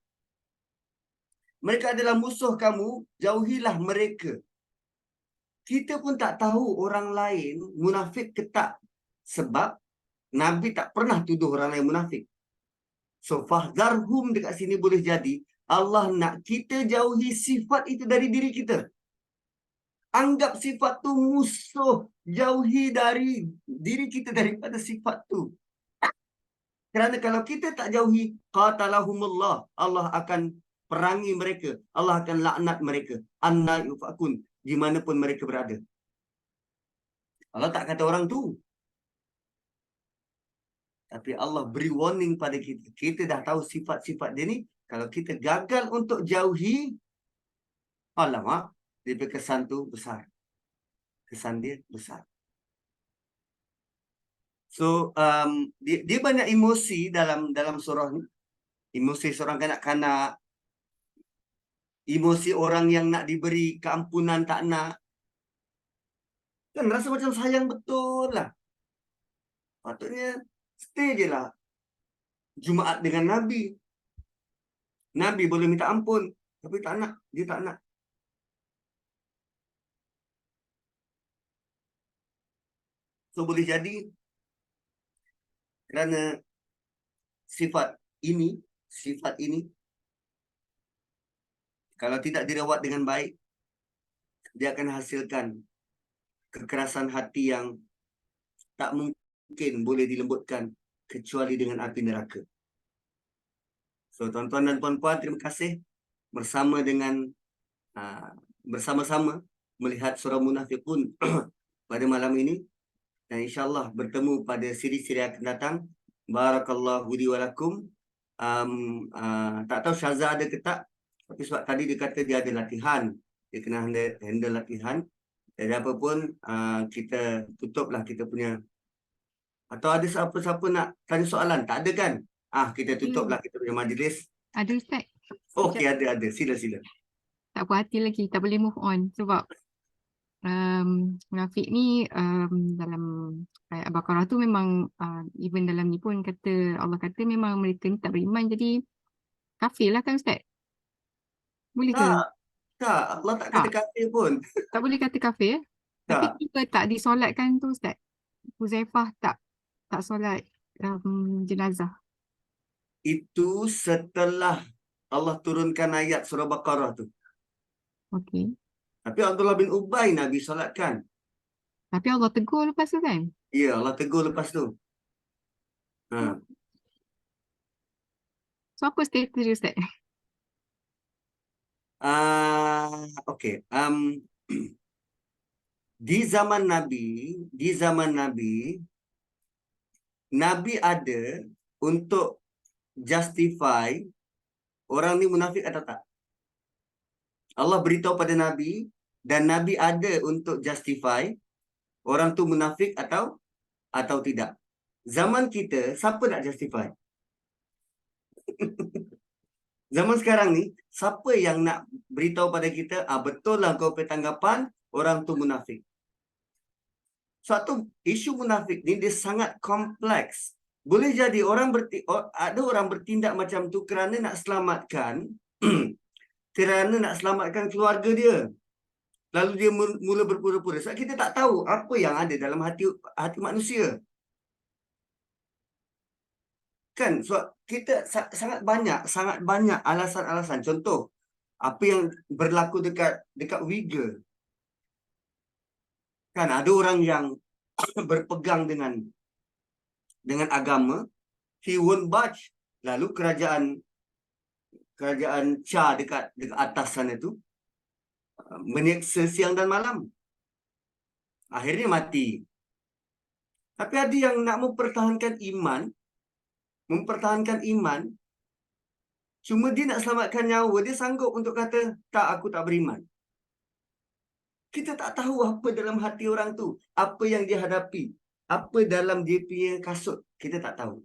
Mereka adalah musuh kamu, jauhilah mereka. Kita pun tak tahu orang lain munafik ke tak. Sebab Nabi tak pernah tuduh orang lain munafik. So fahzarhum dekat sini boleh jadi Allah nak kita jauhi sifat itu dari diri kita. Anggap sifat tu musuh. Jauhi dari diri kita daripada sifat tu. Kerana kalau kita tak jauhi, qatalahumullah, Allah akan perangi mereka. Allah akan laknat mereka. Anna yufakun, di mana pun mereka berada. Allah tak kata orang tu. Tapi Allah beri warning pada kita. Kita dah tahu sifat-sifat dia ni. Kalau kita gagal untuk jauhi, alamak, dia kesan tu besar. Kesan dia besar. So dia banyak emosi dalam surah ni. Emosi seorang kanak-kanak, emosi orang yang nak diberi keampunan tak nak. Kan rasa macam sayang betul lah. Patutnya stay je lah Jumaat dengan Nabi. Nabi boleh minta ampun, tapi tak nak. Dia tak nak. So boleh jadi kerana sifat ini kalau tidak dirawat dengan baik, dia akan hasilkan kekerasan hati yang tak mungkin boleh dilembutkan kecuali dengan api neraka. So tuan-tuan dan puan-puan, terima kasih bersama-sama melihat surah Munafiqun pada malam ini, dan insyaAllah bertemu pada siri-siri akan datang. Barakallahu li wa lakum. Tak tahu Syazah ada ke tak, tapi sebab tadi dia kata dia ada latihan, dia kena handle latihan. Jadi apa pun, kita tutuplah kita punya. Atau ada siapa-siapa nak tanya soalan? Tak ada kan? Kita tutuplah kita punya majlis. Ada Ustaz. Okey, ada. Sila. Tak puas hati lagi, tak boleh move on sebab munafik ni dalam ayat Al-Baqarah tu memang even dalam ni pun Allah kata memang mereka ni tak beriman, jadi kafir lah kan Ustaz? Boleh ke? Tak, Allah tak kata kafir pun. Tak boleh kata kafir. Tapi Tak. kita tak disolatkan tu Ustaz. Huzaifah tak solat jenazah. Itu setelah Allah turunkan ayat surah Baqarah tu. Okey. Tapi Abdullah bin Ubay Nabi solatkan. Tapi Allah tegur lepas tu kan? Ya, Allah tegur lepas tu. So apa status dia Ustaz? Okey. Di zaman Nabi, Nabi ada untuk justify orang ni munafik atau tak. Allah beritahu pada Nabi, dan Nabi ada untuk justify orang tu munafik atau tidak. Zaman kita, siapa nak justify? Zaman sekarang ni, siapa yang nak beritahu pada kita, betul lah kau petanggapan orang tu munafik. Suatu isu munafik ni dia sangat kompleks. Boleh jadi ada orang bertindak macam tu kerana nak selamatkan keluarga dia. Lalu dia mula berpura-pura. Sebab kita tak tahu apa yang ada dalam hati manusia. Kan? Sebab kita sangat banyak alasan-alasan. Contoh, apa yang berlaku dekat Uyghur. Kan ada orang yang berpegang dengan agama, he won't budge. Lalu kerajaan Shah dekat atas sana tu menyeksa siang dan malam. Akhirnya mati. Tapi ada yang nak mempertahankan iman, cuma dia nak selamatkan nyawa, dia sanggup untuk kata, tak, aku tak beriman. Kita tak tahu apa dalam hati orang tu, apa yang dia hadapi, apa dalam dia punya kasut, kita tak tahu.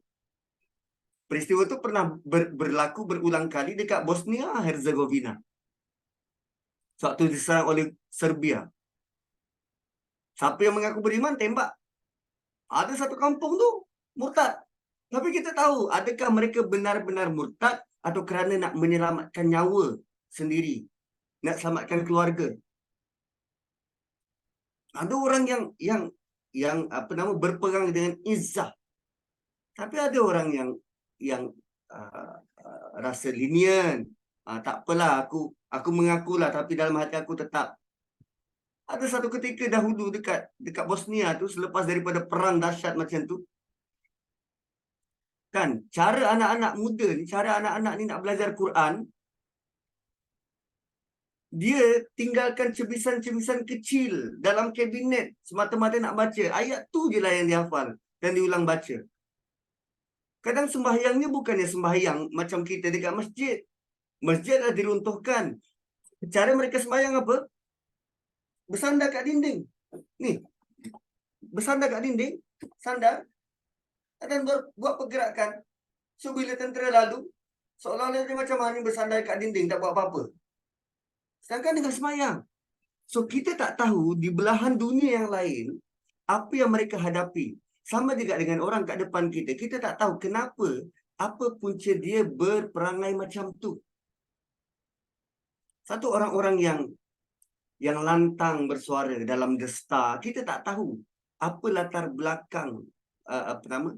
Peristiwa tu pernah berlaku berulang kali dekat Bosnia Herzegovina. Sewaktu diserang oleh Serbia. Siapa yang mengaku beriman, tembak. Ada satu kampung tu murtad. Tapi kita tahu, adakah mereka benar-benar murtad atau kerana nak menyelamatkan nyawa sendiri, nak selamatkan keluarga. Ada orang yang berpegang dengan izzah. Tapi ada orang yang rasa lenient. Tak apalah, aku mengakulah, tapi dalam hati aku tetap. Ada satu ketika dahulu dekat Bosnia tu, selepas daripada perang dahsyat macam tu, kan, cara anak-anak ni nak belajar Quran, dia tinggalkan cebisan-cebisan kecil dalam kabinet semata-mata nak baca. Ayat tu je lah yang dihafal dan diulang baca. Kadang sembahyangnya bukannya sembahyang macam kita dekat masjid. Masjid dah diruntuhkan. Cara mereka sembahyang apa? Bersandar kat dinding. Ni. Bersandar kat dinding. Sandar. dan buat pergerakan. So bila tentera lalu, seolah-olah dia macam hanya bersandar kat dinding, tak buat apa-apa. Sedangkan dengan semayang. So kita tak tahu di belahan dunia yang lain, apa yang mereka hadapi. Sama juga dengan orang kat depan kita. Kita tak tahu kenapa, apa punca dia berperangai macam tu. Satu orang-orang yang lantang bersuara dalam desta, kita tak tahu apa latar belakang apa nama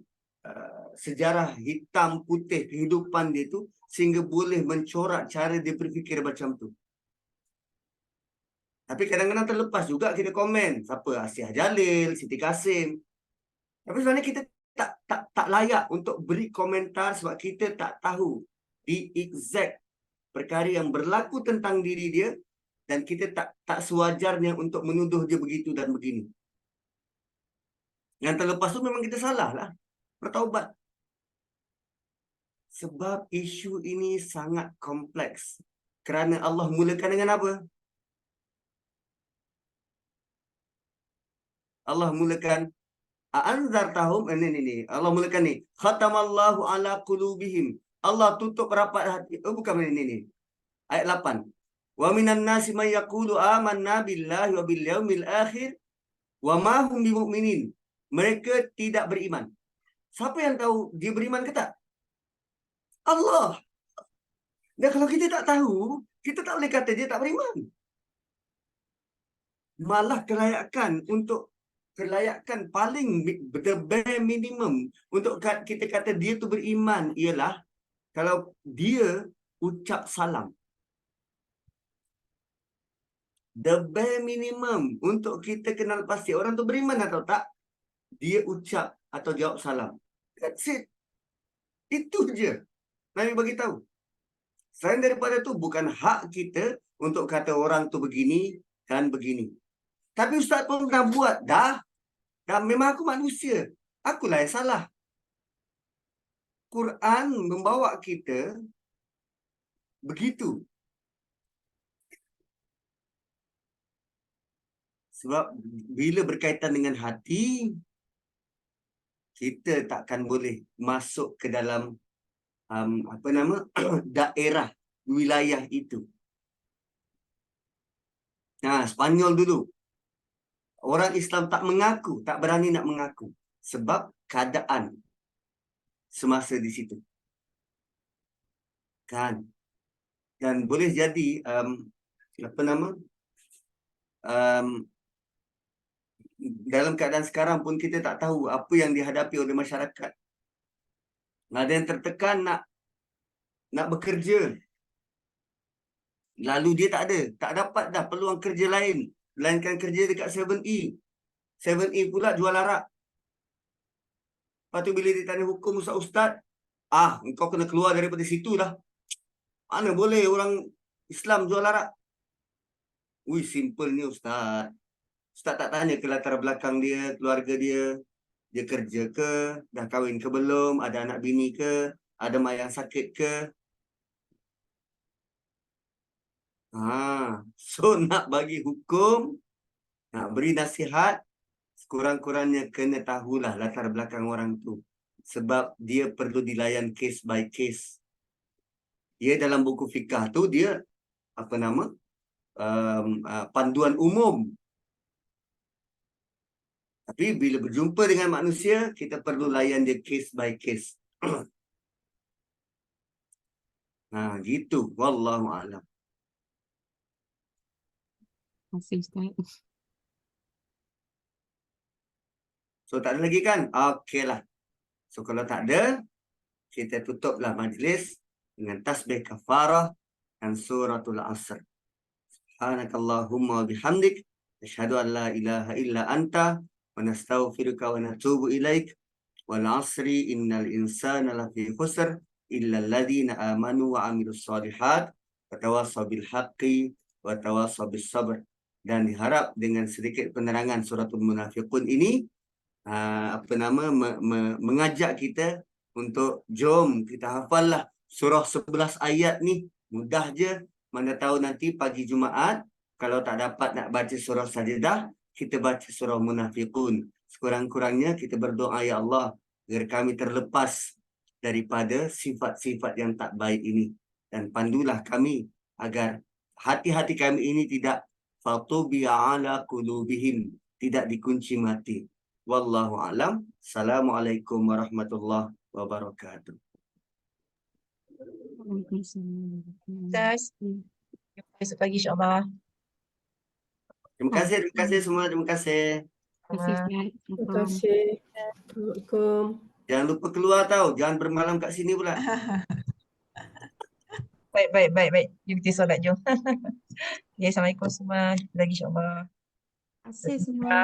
sejarah hitam putih kehidupan dia tu sehingga boleh mencorak cara dia berfikir macam tu. Tapi kadang-kadang terlepas juga kita komen siapa Asiah Jalil, Siti Kasim. Tapi sebenarnya kita tak layak untuk beri komentar sebab kita tak tahu di exact perkara yang berlaku tentang diri dia dan kita tak sewajarnya untuk menuduh dia begitu dan begini. Yang terlepas tu memang kita salah lah. Bertaubat. Sebab isu ini sangat kompleks. Kerana Allah mulakan dengan apa? Allah mulakan A'anzartahum ini. Allah mulakan ni. Khatamallahu ala qulubihim. Allah tutup rapat hati. Oh bukan ini. Ayat 8. Wa minan nasi may yaqulu amanna billahi wa bil yaumil akhir wa ma hum bimumin. Mereka tidak beriman. Siapa yang tahu dia beriman ke tak? Allah. Dan kalau kita tak tahu, kita tak boleh kata dia tak beriman. Malah kelayakan paling the bare minimum untuk kita kata dia tu beriman ialah kalau dia ucap salam. The bare minimum untuk kita kenal pasti orang tu beriman atau tak, dia ucap atau jawab salam. That's it. Itu je Nabi bagi tahu. Selain daripada tu bukan hak kita untuk kata orang tu begini dan begini. Tapi ustaz pun dah buat dah. Dan memang aku manusia. Akulah yang salah. Quran membawa kita begitu. Sebab bila berkaitan dengan hati, kita takkan boleh masuk ke dalam daerah wilayah itu. Spanyol dulu. Orang Islam tak mengaku, tak berani nak mengaku. Sebab keadaan semasa di situ. Kan? Dan boleh jadi, dalam keadaan sekarang pun kita tak tahu apa yang dihadapi oleh masyarakat. Ada yang tertekan nak bekerja. Lalu dia tak dapat dah peluang kerja lain. Melainkan kerja dekat 7E. 7E pula jual arak. Lepas tu bila ditanya hukum ustaz, engkau kena keluar daripada situ lah. Mana boleh orang Islam jual arak? Simple ni ustaz. Ustaz tak tanya ke latar belakang dia, keluarga dia. Dia kerja ke? Dah kahwin ke belum? Ada anak bini ke? Ada mak yang sakit ke? So nak bagi hukum, nak beri nasihat, sekurang-kurangnya kena tahulah latar belakang orang tu. Sebab dia perlu dilayan case by case. Dia dalam buku fikah tu, dia panduan umum. Tapi bila berjumpa dengan manusia, kita perlu layan dia case by case. Gitu. Wallahu a'lam. Terima kasih Ustaz. So tak ada lagi kan? Okeylah. So kalau tak ada, kita tutuplah majlis dengan tasbih kafarah dan suratul asr. Subhanakallahumma wa bihamdik, asyhadu an la ilaha illa anta, wa nastaghfiruka wa natubu ilaik. Wal asri innal insana lafi khusr illa alladhina amanu wa amilus solihat wa tawassaw bil haqqi wa tawassaw bis sabr. Dan diharap dengan sedikit penerangan suratul munafiqun ini mengajak kita untuk jom kita hafallah surah 11 ayat ni. Mudah je. Mana tahu nanti pagi Jumaat kalau tak dapat nak baca surah Sajdah, kita baca surah Munafiqun. Sekurang-kurangnya kita berdoa, ya Allah, agar kami terlepas daripada sifat-sifat yang tak baik ini, dan pandulah kami agar hati-hati kami ini tidak fatubi'a ala qulubihim, tidak dikunci mati. Wallahu alam. Assalamualaikum warahmatullahi wabarakatuh. Waalaikumsalam. Ustaz, esok pagi insyaAllah. Terima kasih semua. Terima kasih. Terima kasih, Ustaz. Terima kasih. Assalamualaikum. Jangan lupa keluar tau. Jangan bermalam kat sini pula. Baik. Jom kita solat, jom. Ya, Assalamualaikum semua. Jumpa lagi insyaAllah. Terima kasih semua.